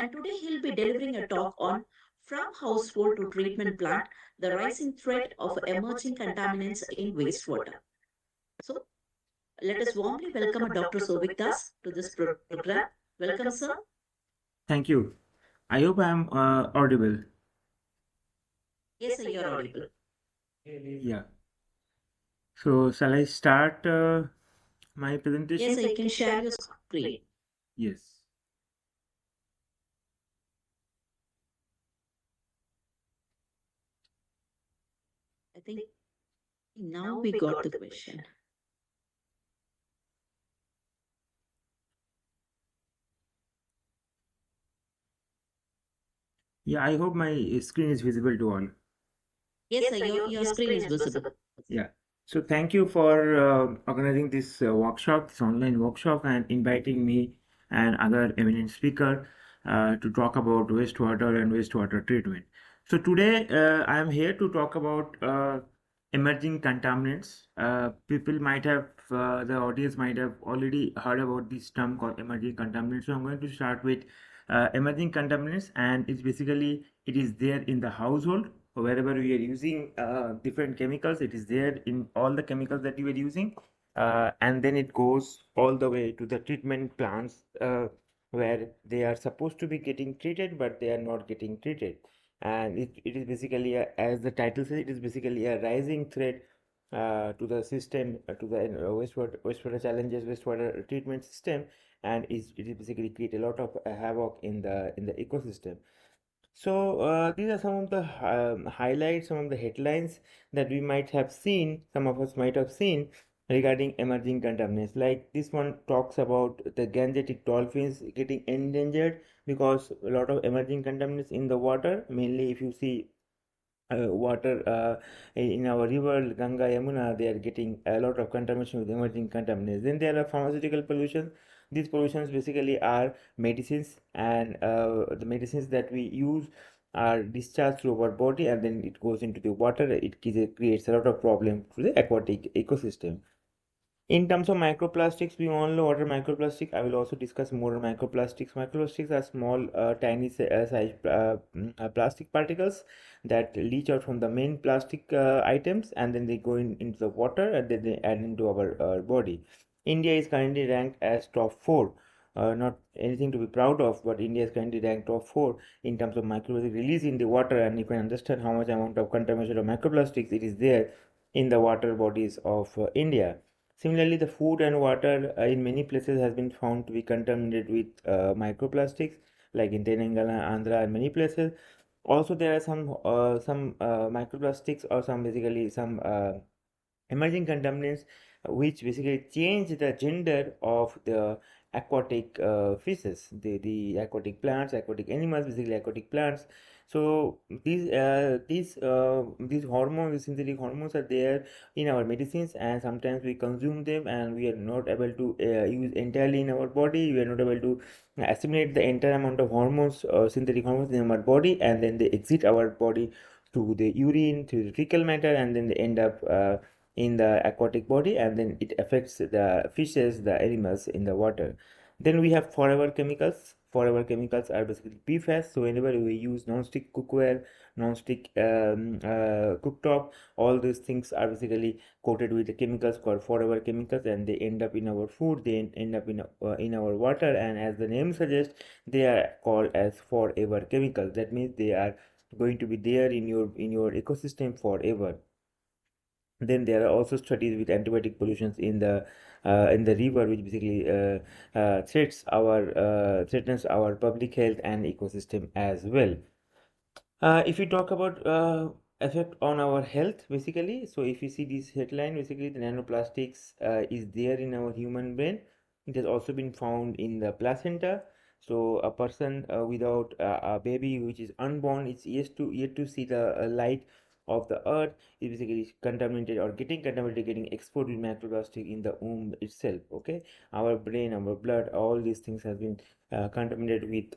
and today he'll be delivering a talk on From Household to Treatment Plant, the Rising Threat of Emerging Contaminants in Wastewater. So, let us warmly welcome Dr. Sovik Das to this program. Welcome, sir. Thank you. I hope I'm audible. Yes, sir, you're audible. Yeah. So, shall I start my Yes, presentation? sir, you can share your screen. Yes. I think now we got the question. Yeah, I hope my screen is visible to all. Yes, sir, your screen is visible. Yeah. So, thank you for organizing this workshop, this online workshop, and inviting me and other eminent speaker to talk about wastewater and wastewater treatment. So, today I am here to talk about emerging contaminants. People might have, the audience might have already heard about this term called emerging contaminants. So, I'm going to start with emerging contaminants, and it's basically it is there in the household wherever we are using different chemicals. It is there in all the chemicals that you are using, and then it goes all the way to the treatment plants where they are supposed to be getting treated, but they are not getting treated. And it is basically as the title says, it is basically a rising threat to the system, to the wastewater challenges, wastewater treatment system, and it is basically create a lot of havoc in the ecosystem. So these are some of the highlights, some of the headlines that we might have seen, some of us might have seen regarding emerging contaminants. Like this one talks about the gangetic dolphins getting endangered because a lot of emerging contaminants in the water. Mainly, if you see water in our river Ganga, Yamuna, they are getting a lot of contamination with emerging contaminants. Then there are pharmaceutical pollution. These pollutions basically are medicines, and the medicines that we use are discharged through our body, and then it goes into the water. It creates a lot of problem to the aquatic ecosystem. In terms of microplastics, we all know what are microplastic. I will also discuss more on microplastics. Microplastics are small, tiny size plastic particles that leach out from the main plastic items, and then they go into the water, and then they add into our body. India is currently ranked as top four. Not anything to be proud of, but India is currently ranked top four in terms of microplastic release in the water. And you can understand how much amount of contamination of microplastics it is there in the water bodies of India. Similarly, the food and water in many places has been found to be contaminated with microplastics, like in Telangana, Andhra, and many places. Also, there are some microplastics or some basically some emerging contaminants which basically change the gender of the aquatic fishes, the aquatic plants, aquatic animals, basically aquatic plants. So these hormones, these synthetic hormones are there in our medicines, and sometimes we consume them and we are not able to use entirely in our body. We are not able to assimilate the entire amount of hormones, synthetic hormones in our body, and then they exit our body through the urine, through the fecal matter, and then they end up in the aquatic body, and then it affects the fishes, the animals in the water. Then we have forever chemicals. Forever chemicals are basically PFAS. So whenever we use non-stick cookware, non-stick cooktop, all these things are basically coated with the chemicals called forever chemicals, and they end up in our food. They end up in our water, and as the name suggests, they are called as forever chemicals. That means they are going to be there in your ecosystem forever. Then there are also studies with antibiotic pollutions in the river, which basically threatens our public health and ecosystem as well. If we talk about effect on our health, basically, so if you see this headline, basically the nanoplastics is there in our human brain. It has also been found in the placenta. So a person without a baby which is unborn, it's yet to see the light of the earth, is basically contaminated or getting contaminated, getting exposed with microplastic in the womb itself. Okay, our brain, our blood, all these things have been contaminated with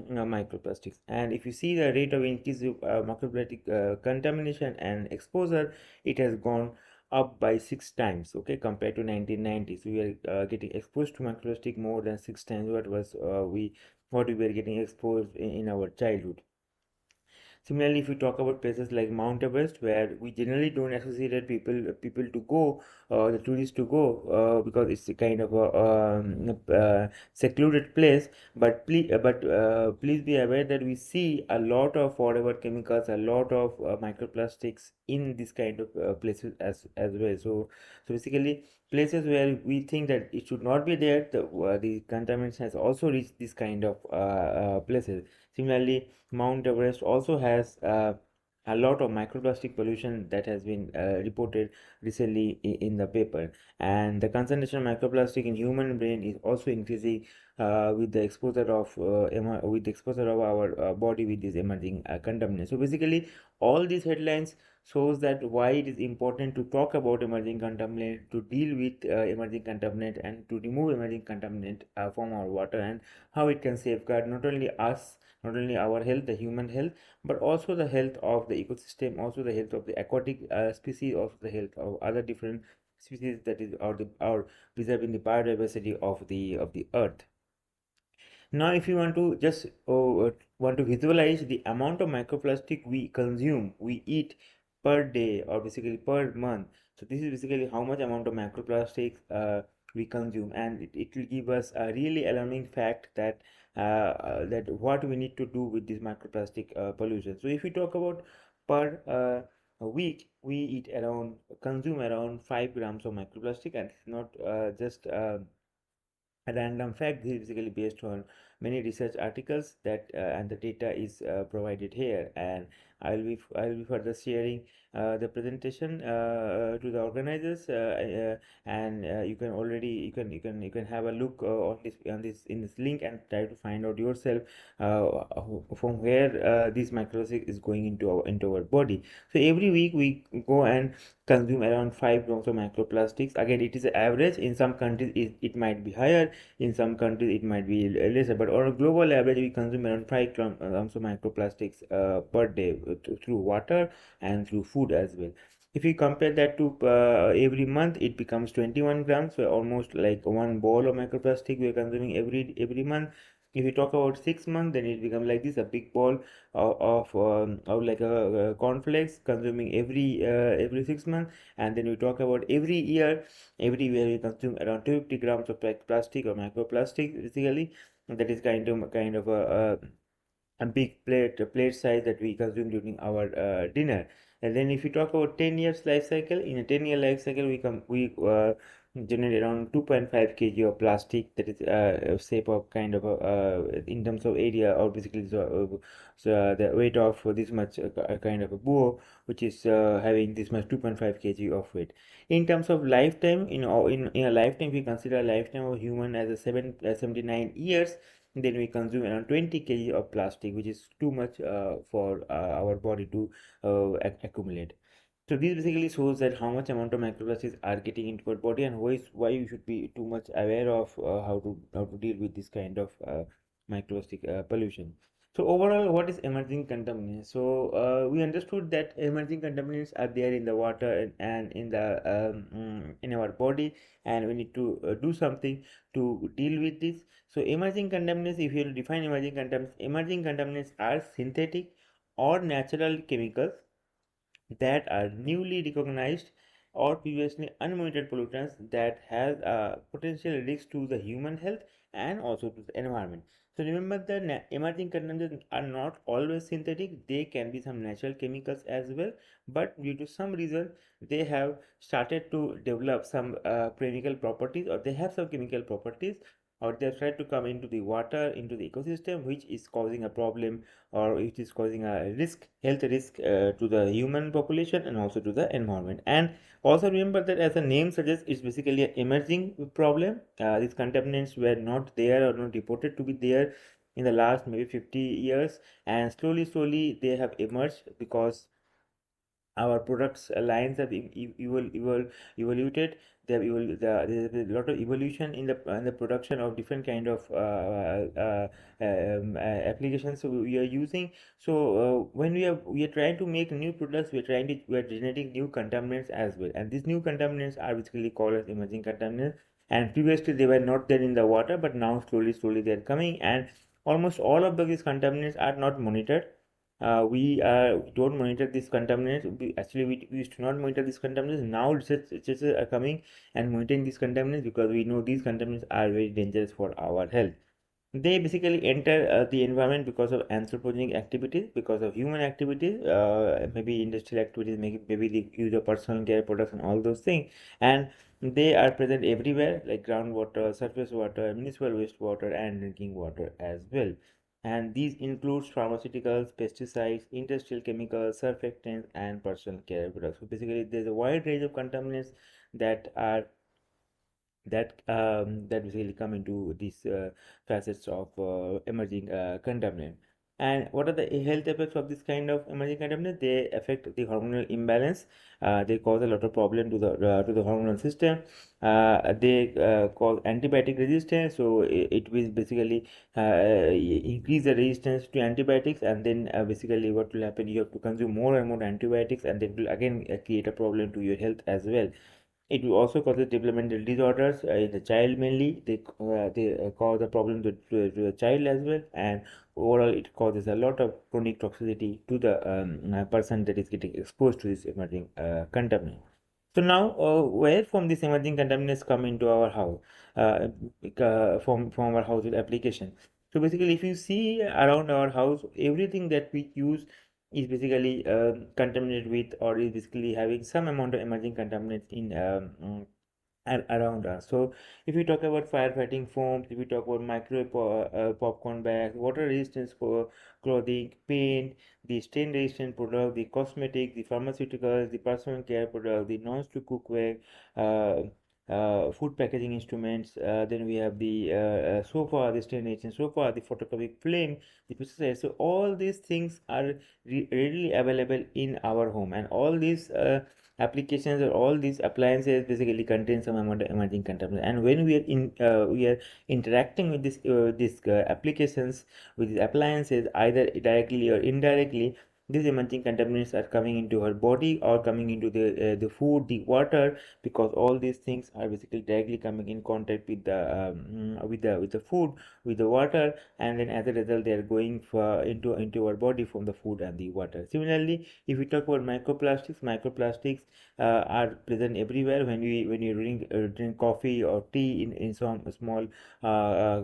microplastics. And if you see the rate of increase of microplastic contamination and exposure, it has gone up by 6 times, okay, compared to 1990s. We are getting exposed to microplastic more than 6 times what was we what we were getting exposed in our childhood. Similarly, if we talk about places like Mount Everest, where we generally don't associate people to go, the tourists to go, because it's a kind of a secluded place. Please be aware that we see a lot of forever chemicals, a lot of microplastics in this kind of places as well. So basically, places where we think that it should not be there, the contamination has also reached this kind of places. Similarly, Mount Everest also has a lot of microplastic pollution that has been reported recently in the paper, and the concentration of microplastic in human brain is also increasing with the exposure of with the exposure of our body with these emerging contaminants. So basically, all these headlines shows that why it is important to talk about emerging contaminant, to deal with emerging contaminant, and to remove emerging contaminant from our water, and how it can safeguard not only us, not only our health, the human health, but also the health of the ecosystem, also the health of the aquatic species, also the health of other different species that is or preserving the biodiversity of the earth. Now, if you want to just want to visualize the amount of microplastic we consume, we eat per day or basically per month. So this is basically how much amount of microplastics we consume, and it will give us a really alarming fact that that what we need to do with this microplastic pollution. So if we talk about per a week, we eat around consume around 5 grams of microplastic, and it's not just a random fact. This is basically based on many research articles that and the data is provided here, and I'll be further sharing the presentation to the organizers, and you can already you can have a look on this in this link and try to find out yourself from where this microplastic is going into our body. So every week we go and consume around 5 grams of microplastics. Again, it is an average. In some countries it might be higher, in some countries it might be lesser, but on a global average we consume around 5 grams of microplastics per day through water and through food as well. If you compare that to every month, it becomes 21 grams, so almost like one ball of microplastic we are consuming every month. If you talk about 6 months, then it becomes like this, a big ball of like a cornflakes consuming every 6 months. And then we talk about every year, everywhere we consume around 250 grams of plastic or microplastic basically. That is kind of a big plate size that we consume during our dinner. And then if you talk about 10 years life cycle, in a 10-year life cycle we generate around 2.5 kg of plastic, that is shape of kind of in terms of area, or basically the weight of this much kind of a bow, which is having this much 2.5 kg of weight. In terms of lifetime, in a lifetime, we consider a lifetime of human as a 79 years, then we consume around 20 kg of plastic, which is too much for our body to accumulate. So this basically shows that how much amount of microplastics are getting into our body, and why you should be too much aware of how to deal with this kind of microplastic pollution. So overall, what is emerging contaminants? So we understood that emerging contaminants are there in the water and in the in our body, and we need to do something to deal with this. So emerging contaminants, if you define emerging contaminants are synthetic or natural chemicals that are newly recognized or previously unmonitored pollutants that has a potential risk to the human health and also to the environment. So remember that emerging contaminants are not always synthetic. They can be some natural chemicals as well, but due to some reason they have started to develop some chemical properties, or they have some chemical properties, or they have tried to come into the water, into the ecosystem, which is causing a problem, or which is causing a health risk to the human population and also to the environment. And also remember that, as the name suggests, it's basically an emerging problem. These contaminants were not there or not reported to be there in the last maybe 50 years, and slowly they have emerged because our products lines have evoluted. They have there's a lot of evolution in the production of different kind of applications we are using. So when we are trying to make new products, we are generating new contaminants as well, and these new contaminants are basically called as emerging contaminants. And previously they were not there in the water, but now slowly they are coming, and almost all of these contaminants are not monitored. We don't monitor these contaminants. We used to not monitor these contaminants. Now researchers are coming and monitoring these contaminants because we know these contaminants are very dangerous for our health. They basically enter the environment because of anthropogenic activities, because of human activities, maybe industrial activities, maybe the use of personal care products and all those things. And they are present everywhere, like groundwater, surface water, municipal wastewater, and drinking water as well. And these includes pharmaceuticals, pesticides, industrial chemicals, surfactants, and personal care products. So basically, there's a wide range of contaminants that are that basically come into these facets of emerging contaminant. And what are the health effects of this kind of emerging contaminant? They affect the hormonal imbalance. They cause a lot of problem to the hormonal system. They cause antibiotic resistance. So it will basically increase the resistance to antibiotics, and then basically what will happen? You have to consume more and more antibiotics, and that will again create a problem to your health as well. It will also cause developmental disorders in the child mainly. They cause a problem to the child as well, and overall it causes a lot of chronic toxicity to the person that is getting exposed to this emerging contaminant. So now, where from these emerging contaminants come into our house, from our household application. So basically, if you see around our house, everything that we use is basically contaminated with, or is basically having some amount of emerging contaminants in around us. So if we talk about firefighting foams, if we talk about popcorn bags, water resistance for clothing, paint, the stain resistant product, the cosmetic, the pharmaceuticals, the personal care product, the non-stick cookware, uh, food packaging instruments, then we have the sofa, the stain resistant sofa, the photocopic flame, the pesticides. So all these things are readily available in our home, and all these applications or all these appliances basically contain some amount of emerging contaminants. And when we are interacting with these applications, with these appliances, either directly or indirectly, these emerging contaminants are coming into our body or coming into the food, the water, because all these things are basically directly coming in contact with the food, with the water, and then as a result they are going into our body from the food and the water. Similarly, if we talk about microplastics are present everywhere when you drink coffee or tea in some small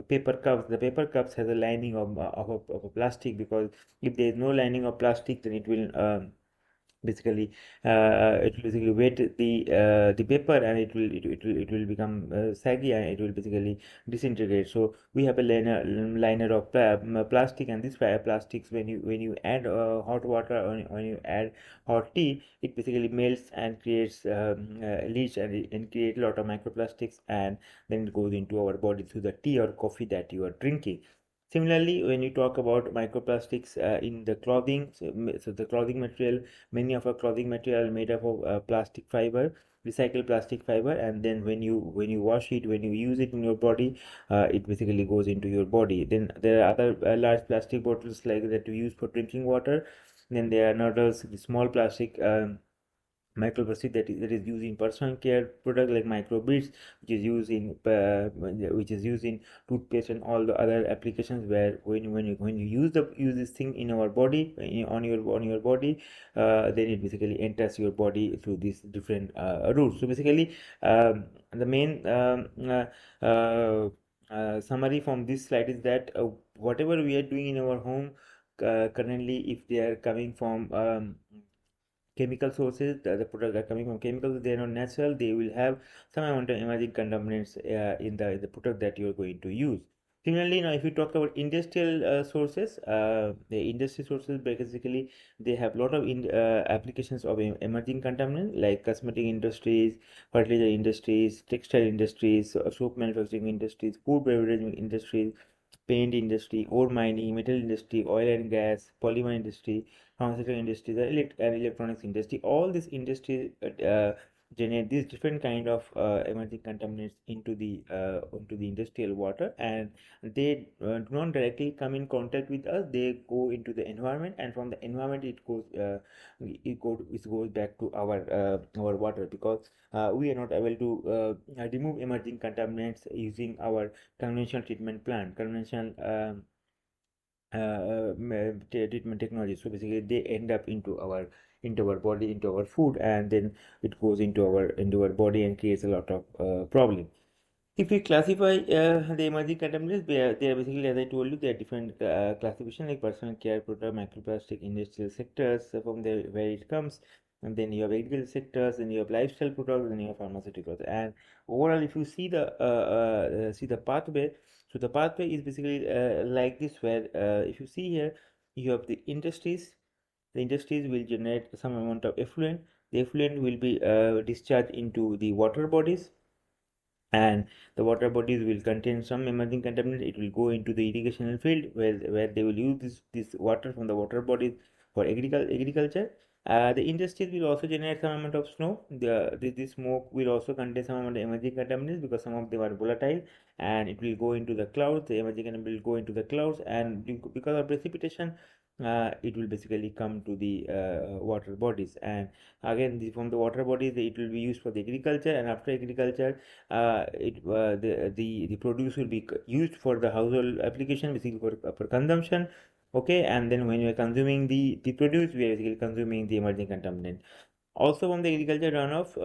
paper cups. The paper cups has a lining of a plastic, because if there is no lining of plastic, then it will basically weight the paper, and it will become saggy, and it will basically disintegrate. So we have a liner of plastic, and this plastics, when you add hot water, or when you add hot tea, it basically melts and creates leach, and create a lot of microplastics, and then it goes into our body through the tea or coffee that you are drinking. Similarly, when you talk about microplastics in the clothing, so the clothing material, many of our clothing material made up of plastic fiber, recycled plastic fiber, and then when you wash it, when you use it in your body, it basically goes into your body. Then there are other large plastic bottles like that we use for drinking water. Then there are another small plastic microplastic that is used in personal care product like microbeads, which is used in toothpaste and all the other applications, where when you use this thing in our body, on your body, then it basically enters your body through these different routes. So basically, the main summary from this slide is that whatever we are doing in our home currently, if they are coming from chemical sources, the products are coming from chemicals, they are not natural, they will have some amount of emerging contaminants in the product that you are going to use. Similarly, now if you talk about industrial sources, the industry sources basically they have a lot of applications of emerging contaminants like cosmetic industries, fertilizer industries, textile industries, soap manufacturing industries, food beverage industries, paint industry, ore mining, metal industry, oil and gas, polymer industry, pharmaceutical industry, the and electronics industry. All these industries generate these different kind of emerging contaminants into the industrial water, and they do not directly come in contact with us. They go into the environment, and from the environment it goes back to our water, because we are not able to remove emerging contaminants using our conventional treatment plant, conventional treatment technology. So basically, they end up into our body, into our food, and then it goes into our body and creates a lot of problem. If we classify the emerging contaminants, they are basically, as I told you, they are different classification like personal care, product, microplastic, industrial sectors from there where it comes, and then you have agricultural sectors, then you have lifestyle products, then you have pharmaceuticals. And overall, if you see the pathway, so the pathway is basically like this, where if you see here, you have the industries. The industries will generate some amount of effluent. The effluent will be discharged into the water bodies, and the water bodies will contain some emerging contaminant. It will go into the irrigational field where they will use this water from the water bodies for agriculture. The industries will also generate some amount of snow. The smoke will also contain some amount of emerging contaminants because some of them are volatile, and it will go into the clouds. The emerging contaminant will go into the clouds, and because of precipitation, it will basically come to the water bodies. And again, from the water bodies, it will be used for the agriculture, and after agriculture, the produce will be used for the household application, basically for consumption. Okay, and then when we are consuming the produce, we are basically consuming the emerging contaminant. Also from the agriculture runoff,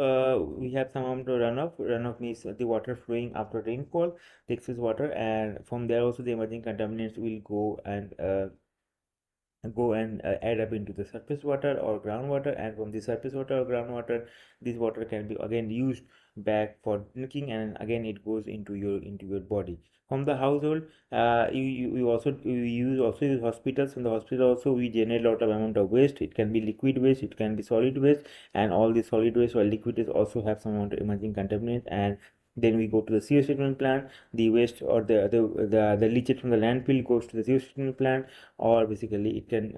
we have some amount of runoff. Runoff means the water flowing after rainfall, the excess water, and from there also the emerging contaminants will go and add up into the surface water or groundwater, and from the surface water or groundwater, this water can be again used back for drinking, and again it goes into your body. From the household, you use hospitals. From the hospital also, we generate a lot of amount of waste. It can be liquid waste, it can be solid waste, and all the solid waste or liquid waste also have some amount of emerging contaminant. And then we go to the sewage treatment plant. The waste or the leachate from the landfill goes to the sewage treatment plant, or basically it can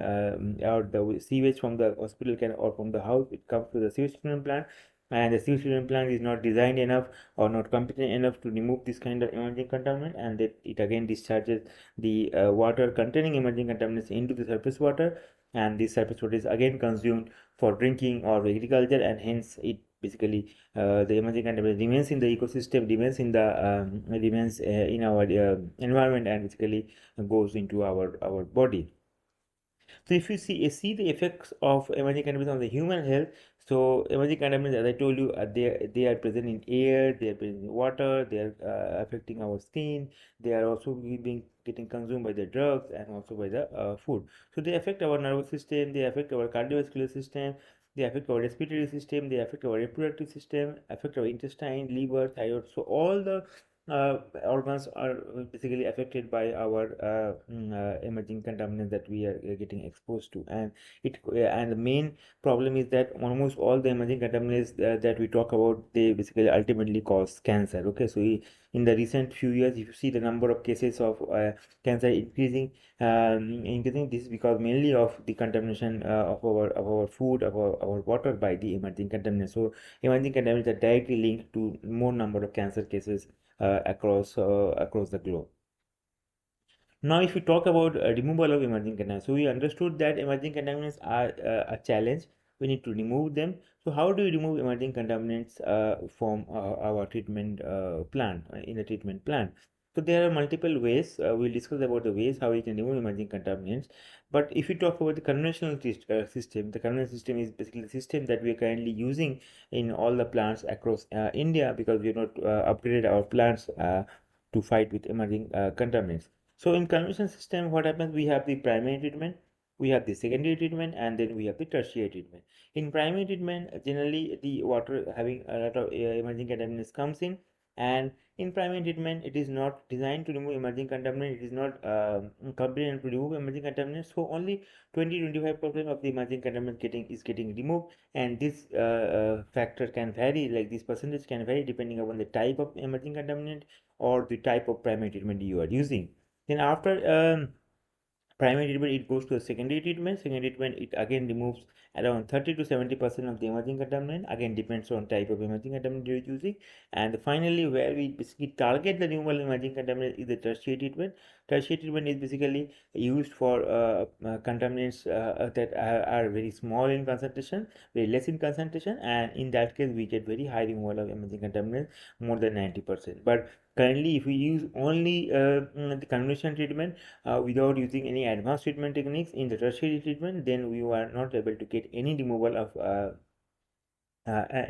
or the sewage from the hospital can, or from the house, it comes to the sewage treatment plant. And the sewage treatment plant is not designed enough or not competent enough to remove this kind of emerging contaminant, and that it again discharges the water containing emerging contaminants into the surface water, and this surface water is again consumed for drinking or agriculture, and hence it basically the emerging contaminant remains in the ecosystem, remains in our environment, and basically goes into our body. So if you see the effects of emerging contaminants on the human health, so emerging contaminants, as I told you, they are present in air, they are present in water, they are affecting our skin. They are also being getting consumed by the drugs and also by the food. So they affect our nervous system, they affect our cardiovascular system, they affect our respiratory system, they affect our reproductive system, affect our intestine, liver, thyroid. So all the organs are basically affected by our emerging contaminants that we are getting exposed to. And the main problem is that almost all the emerging contaminants that we talk about, they basically ultimately cause cancer. Okay, so in the recent few years, if you see the number of cases of cancer increasing, this is because mainly of the contamination of our food, of our water by the emerging contaminants. So emerging contaminants are directly linked to more number of cancer cases across the globe. Now, if we talk about removal of emerging contaminants, so we understood that emerging contaminants are a challenge. We need to remove them. So, how do we remove emerging contaminants from our treatment plant in the treatment plant? So, there are multiple ways. We'll discuss about the ways how we can remove emerging contaminants. But if you talk about the conventional system, the conventional system is basically the system that we are currently using in all the plants across India, because we have not upgraded our plants to fight with emerging contaminants. So in conventional system, what happens? We have the primary treatment, we have the secondary treatment, and then we have the tertiary treatment. In primary treatment, generally the water having a lot of emerging contaminants comes in, and in primary treatment, it is not designed to remove emerging contaminants. It is not competent to remove emerging contaminants. So only 20-25% of the emerging contaminant getting removed, and this factor can vary. Like this percentage can vary depending upon the type of emerging contaminant or the type of primary treatment you are using. Then after primary treatment, it goes to a secondary treatment. Secondary treatment, it again removes around 30 to 70% of the emerging contaminant. Again, depends on type of emerging contaminant you're using. And finally, where we basically target the removal of emerging contaminant is the tertiary treatment. Tertiary treatment is basically used for contaminants that are very small in concentration, very less in concentration, and in that case, we get very high removal of emerging contaminants, more than 90%. But Currently, if we use only the conventional treatment without using any advanced treatment techniques in the tertiary treatment, then we are not able to get any removal of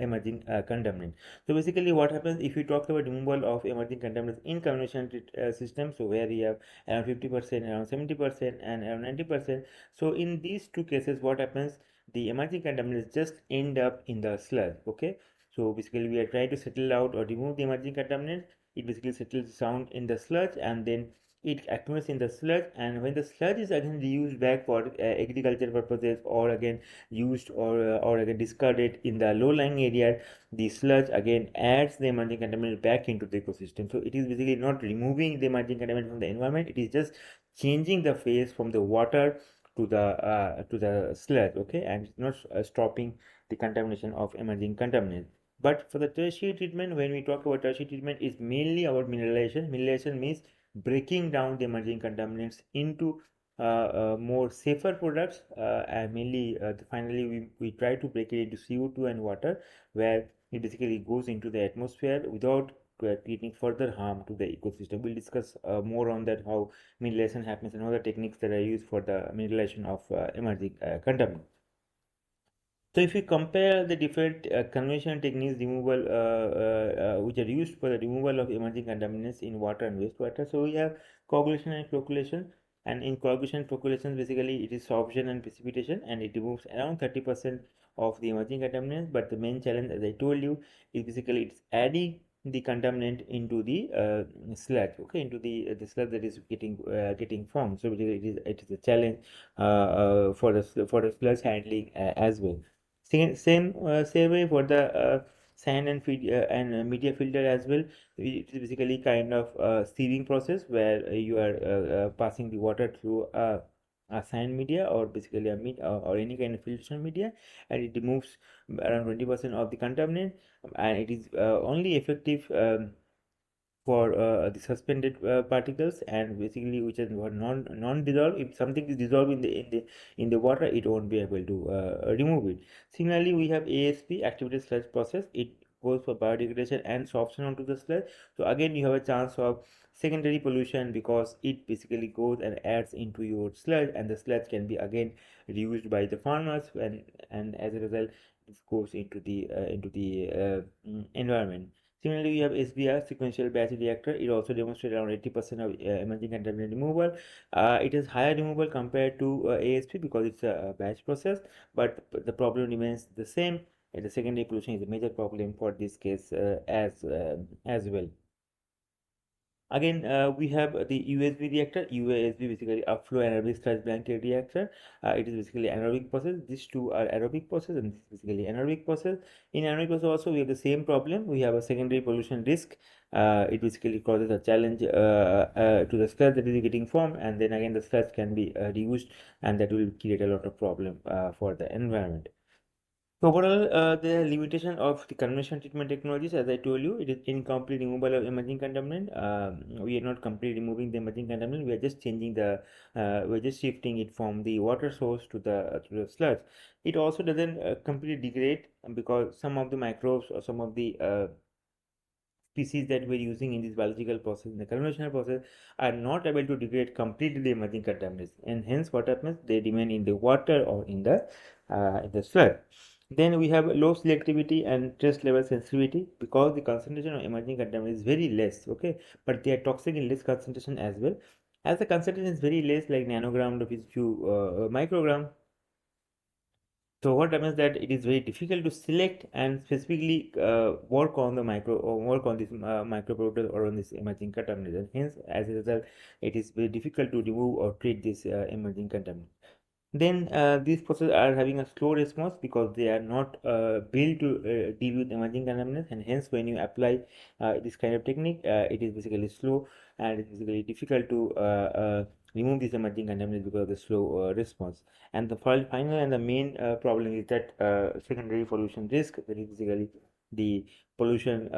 emerging contaminant. So basically what happens if you talk about removal of emerging contaminants in conventional system, so where we have around 50%, around 70%, and around 90%. So in these two cases, what happens, the emerging contaminants just end up in the sludge. Okay, so basically we are trying to settle out or remove the emerging contaminant. It basically settles down in the sludge, and then it accumulates in the sludge, and when the sludge is again reused back for agriculture purposes, or again used or again discarded in the low-lying area, the sludge again adds the emerging contaminant back into the ecosystem. So it is basically not removing the emerging contaminant from the environment, it is just changing the phase from the water to the sludge. Okay, and it's not stopping the contamination of emerging contaminants. But for the tertiary treatment, when we talk about tertiary treatment, is mainly about mineralization. Mineralization means breaking down the emerging contaminants into more safer products, and mainly finally we try to break it into CO2 and water, where it basically goes into the atmosphere without creating further harm to the ecosystem. We'll discuss more on that, how mineralization happens, and other techniques that are used for the mineralization of emerging contaminants. So if you compare the different conventional techniques removal which are used for the removal of emerging contaminants in water and wastewater, so we have coagulation and flocculation. And in coagulation and flocculation, basically it is sorption and precipitation, and it removes around 30% of the emerging contaminants. But the main challenge, as I told you, is basically it's adding the contaminant into the sludge, okay, into the sludge that is getting formed. So it is a challenge for the sludge handling as well. Same way for the sand and feed and media filter as well. It is basically kind of a sieving process where you are passing the water through a sand media, or basically a meat or any kind of filtration media, and it removes around 20% of the contaminant, and it is only effective for the suspended particles, and basically which is non dissolved. If something is dissolved in the water, it won't be able to remove it. Similarly, we have ASP, activated sludge process. It goes for biodegradation and sorption onto the sludge. So again you have a chance of secondary pollution, because it basically goes and adds into your sludge, and the sludge can be again reused by the farmers, and as a result this goes into the environment. Similarly, we have SBR, sequential batch reactor. It also demonstrates around 80% of emerging contaminant removal. It is higher removal compared to ASP because it's a batch process, but the problem remains the same. The secondary pollution is a major problem for this case as well. Again, we have the USB reactor. USB basically upflow anaerobic sludge blanket reactor. It is basically anaerobic process. These two are aerobic process, and this is basically anaerobic process. In anaerobic process also we have the same problem. We have a secondary pollution risk. It basically causes a challenge to the sludge that is getting formed, and then again the sludge can be reused, and that will create a lot of problem for the environment. So overall, the limitation of the conventional treatment technologies, as I told you, it is incomplete removal of emerging contaminant. We are not completely removing the emerging contaminant. We are just changing we're just shifting it from the water source to the sludge. It also doesn't completely degrade, because some of the microbes or some of the species that we're using in this biological process, in the conventional process, are not able to degrade completely the emerging contaminants, and hence what happens, they remain in the water or in the sludge. Then we have low selectivity and trace level sensitivity, because the concentration of emerging contaminant is very less, okay, but they are toxic in less concentration as well. As the concentration is very less, like nanogram to few microgram, so what happens that it is very difficult to select and specifically work on the micro or work on this microproduct or on this emerging contaminant, and hence as a result it is very difficult to remove or treat this emerging contaminant. Then these processes are having a slow response, because they are not built to deal with emerging contaminants, and hence when you apply this kind of technique, it is basically slow, and it is basically difficult to remove these emerging contaminants because of the slow response. And the final and the main problem is that secondary pollution risk, that is basically the pollution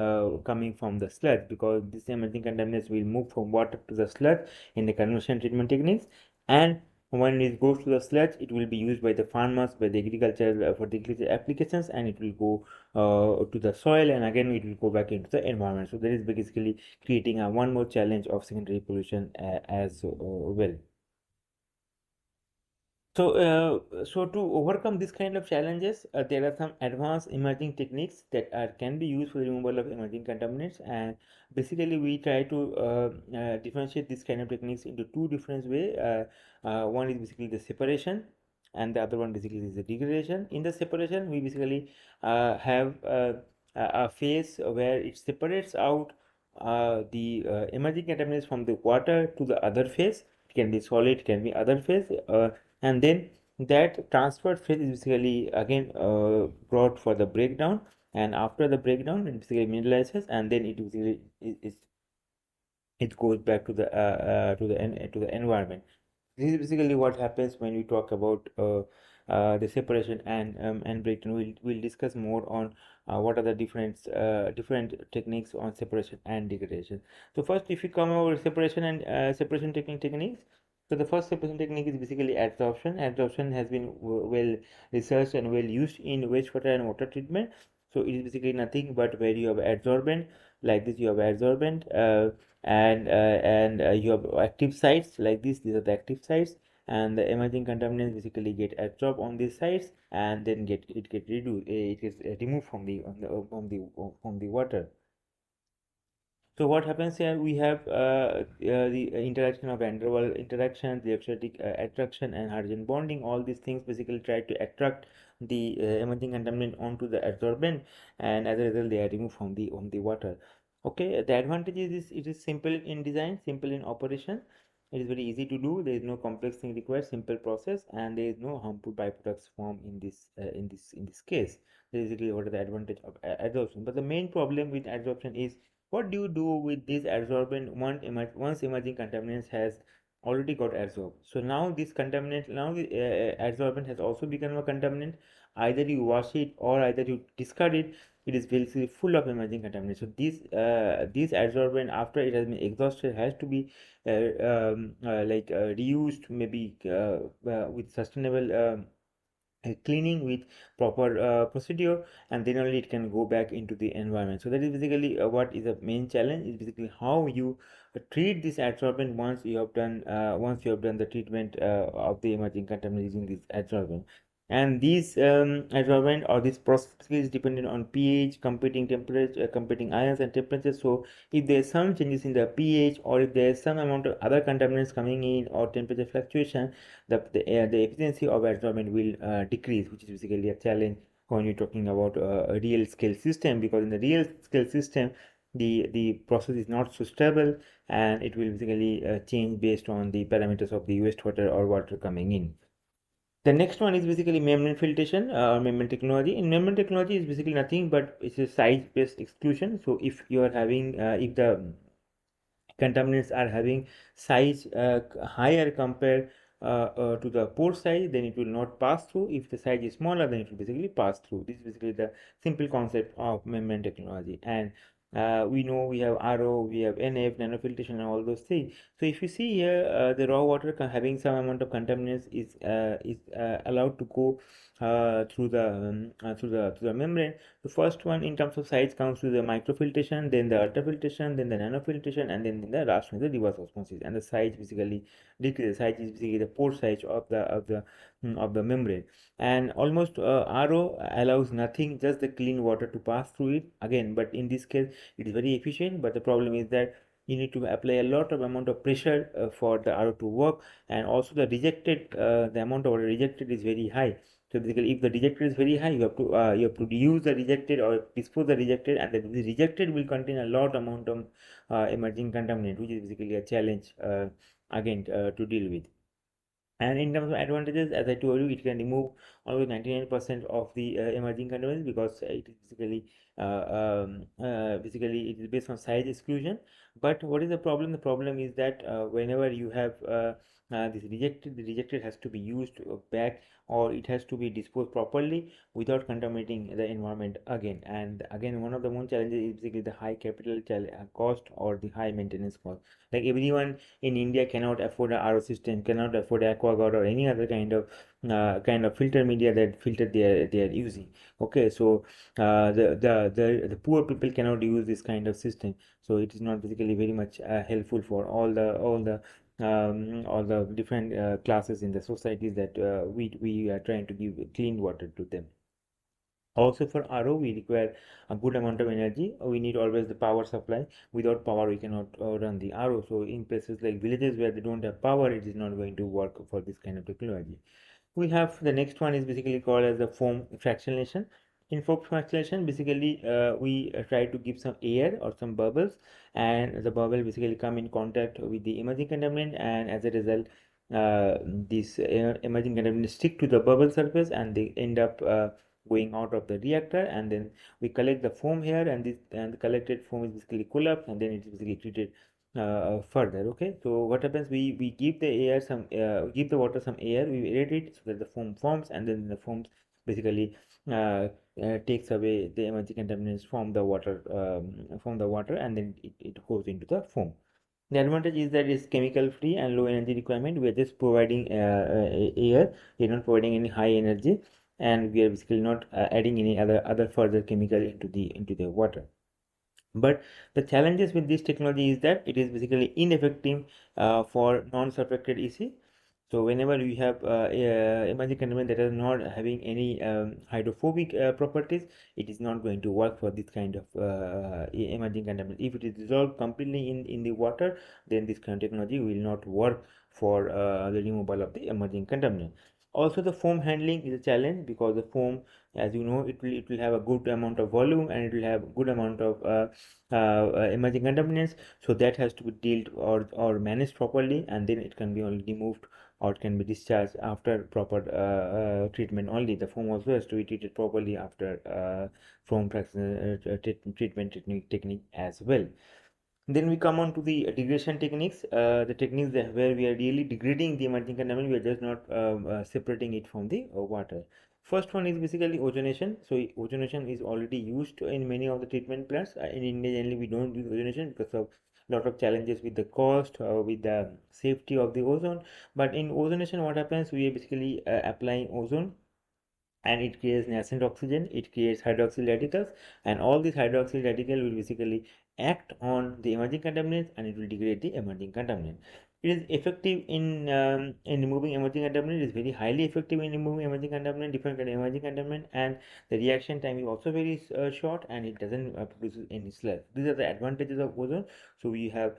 coming from the sludge, because these emerging contaminants will move from water to the sludge in the conventional treatment techniques, and When it goes to the sludge, it will be used by the farmers, by the agriculture, for the agriculture applications, and it will go to the soil, and again it will go back into the environment. So that is basically creating a one more challenge of secondary pollution as well. So to overcome this kind of challenges, there are some advanced emerging techniques that can be used for the removal of emerging contaminants. And basically, we try to differentiate this kind of techniques into two different ways. One is basically the separation, and the other one basically is the degradation. In the separation, we basically have a phase where it separates out the emerging contaminants from the water to the other phase. It can be solid, it can be other phase. And then that transferred phase is basically again brought for the breakdown, and after the breakdown it basically mineralizes, and then it basically it goes back to the to the environment. This is basically what happens when we talk about the separation and breakdown. We'll discuss more on what are the different techniques on separation and degradation. So first, if you come over separation and separation techniques. So the first separation technique is basically adsorption. Adsorption has been well researched and well used in wastewater and water treatment. So it is basically nothing but where you have adsorbent, like this you have adsorbent, and you have active sites like this. These are the active sites, and the emerging contaminants basically get absorbed on these sites, and then get reduced. It gets removed from the from the water. So what happens here? We have the interaction of van der Waals interaction, the electrostatic attraction, and hydrogen bonding. All these things basically try to attract the emerging contaminant onto the adsorbent, and as a result, they are removed from the water. Okay, the advantage is it is simple in design, simple in operation. It is very easy to do. There is no complex thing required, simple process, and there is no harmful byproducts formed in this case. Basically, what is the advantage of adsorption? But the main problem with adsorption is what do you do with this adsorbent once emerging contaminants has already got adsorbed? So now this contaminant, now the adsorbent has also become a contaminant. Either you wash it or either you discard it. It is basically full of emerging contaminants. So this adsorbent, after it has been exhausted, has to be reused, maybe with sustainable cleaning with proper procedure, and then only it can go back into the environment. So that is basically what is the main challenge, is basically how you treat this adsorbent once you have done the treatment of the emerging contaminant using this adsorbent. And these adsorbent or this process is dependent on pH, competing temperature, competing ions and temperatures. So if there is some changes in the pH, or if there is some amount of other contaminants coming in, or temperature fluctuation, the efficiency of adsorbent will decrease, which is basically a challenge when you're talking about a real scale system, because in the real scale system the process is not so stable, and it will basically change based on the parameters of the wastewater or water coming in. The next one is basically membrane filtration or membrane technology. In membrane technology is basically nothing but it's a size based exclusion. So if you are having if the contaminants are having size higher compared to the pore size, then it will not pass through. If the size is smaller, then it will basically pass through. This is basically the simple concept of membrane technology. And we know we have RO, we have NF, nanofiltration, and all those things. So if you see here, the raw water having some amount of contaminants is allowed to go through the membrane. The first one in terms of size comes to the microfiltration, then the ultrafiltration, then the nanofiltration, and then the last one is the reverse osmosis. And the size basically decreases. The size is basically the pore size of the membrane. And almost RO allows nothing, just the clean water to pass through it again. But in this case, it is very efficient. But the problem is that you need to apply a lot of amount of pressure for the RO to work, and also the amount of water rejected is very high. So basically, if the rejected is very high, you have to reuse the rejected or dispose the rejected, and the rejected will contain a lot amount of emerging contaminant, which is basically a challenge again to deal with. And in terms of advantages, as I told you, it can remove almost 99% of the emerging contaminants, because it is basically it is based on size exclusion. But what is the problem? The problem is that whenever you have this rejected the rejected has to be used back, or it has to be disposed properly without contaminating the environment again. And again, one of the main challenges is basically the high capital cost or the high maintenance cost. Like everyone in India cannot afford a RO system, cannot afford aquaguard or any other kind of filter media that filter they are using. Okay, so the poor people cannot use this kind of system, so it is not basically very much helpful for all the different classes in the societies that we are trying to give clean water to them. Also for RO, we require a good amount of energy. We need always the power supply. Without power, we cannot run the RO. So in places like villages where they don't have power, it is not going to work for this kind of technology. We have the next one is basically called as the foam fractionation. In foam fractionation, basically we try to give some air or some bubbles, and the bubble basically come in contact with the emerging contaminant, and as a result, these emerging contaminants stick to the bubble surface, and they end up going out of the reactor. And then we collect the foam here, and this and the collected foam is basically cooled up, and then it is basically treated further. Okay, so what happens, we give the air some give the water some air, we aerate it so that the foam forms, and then the foam basically takes away the emerging contaminants from the water, and then it goes into the foam. The advantage is that it's chemical free and low energy requirement. We are just providing air, we're not providing any high energy, and we are basically not adding any other further chemical into the water. But the challenges with this technology is that it is basically ineffective for non-surfactant EC. So whenever we have emerging contaminant that is not having any hydrophobic properties, it is not going to work for this kind of emerging contaminant. If it is dissolved completely in the water, then this kind of technology will not work for the removal of the emerging contaminant. Also, the foam handling is a challenge because the foam, as you know, it will have a good amount of volume, and it will have good amount of emerging contaminants. So that has to be dealt or managed properly, and then it can be only removed or it can be discharged after proper treatment only. The foam also has to be treated properly after foam fraction treatment technique as well. Then we come on to the degradation techniques, the techniques where we are really degrading the emerging contaminant. We are just not separating it from the water. First one is basically ozonation. So ozonation is already used in many of the treatment plants. In India, generally we don't use ozonation because of lot of challenges with the cost, with the safety of the ozone. But in ozonation, what happens? We are basically applying ozone, and it creates nascent oxygen, it creates hydroxyl radicals, and all these hydroxyl radicals will basically act on the emerging contaminants, and it will degrade the emerging contaminant. It is effective in removing emerging contaminant. It is very highly effective in removing emerging contaminant, different kind of emerging contaminant, and the reaction time is also very short, and it doesn't produce any sludge. These are the advantages of ozone. So we have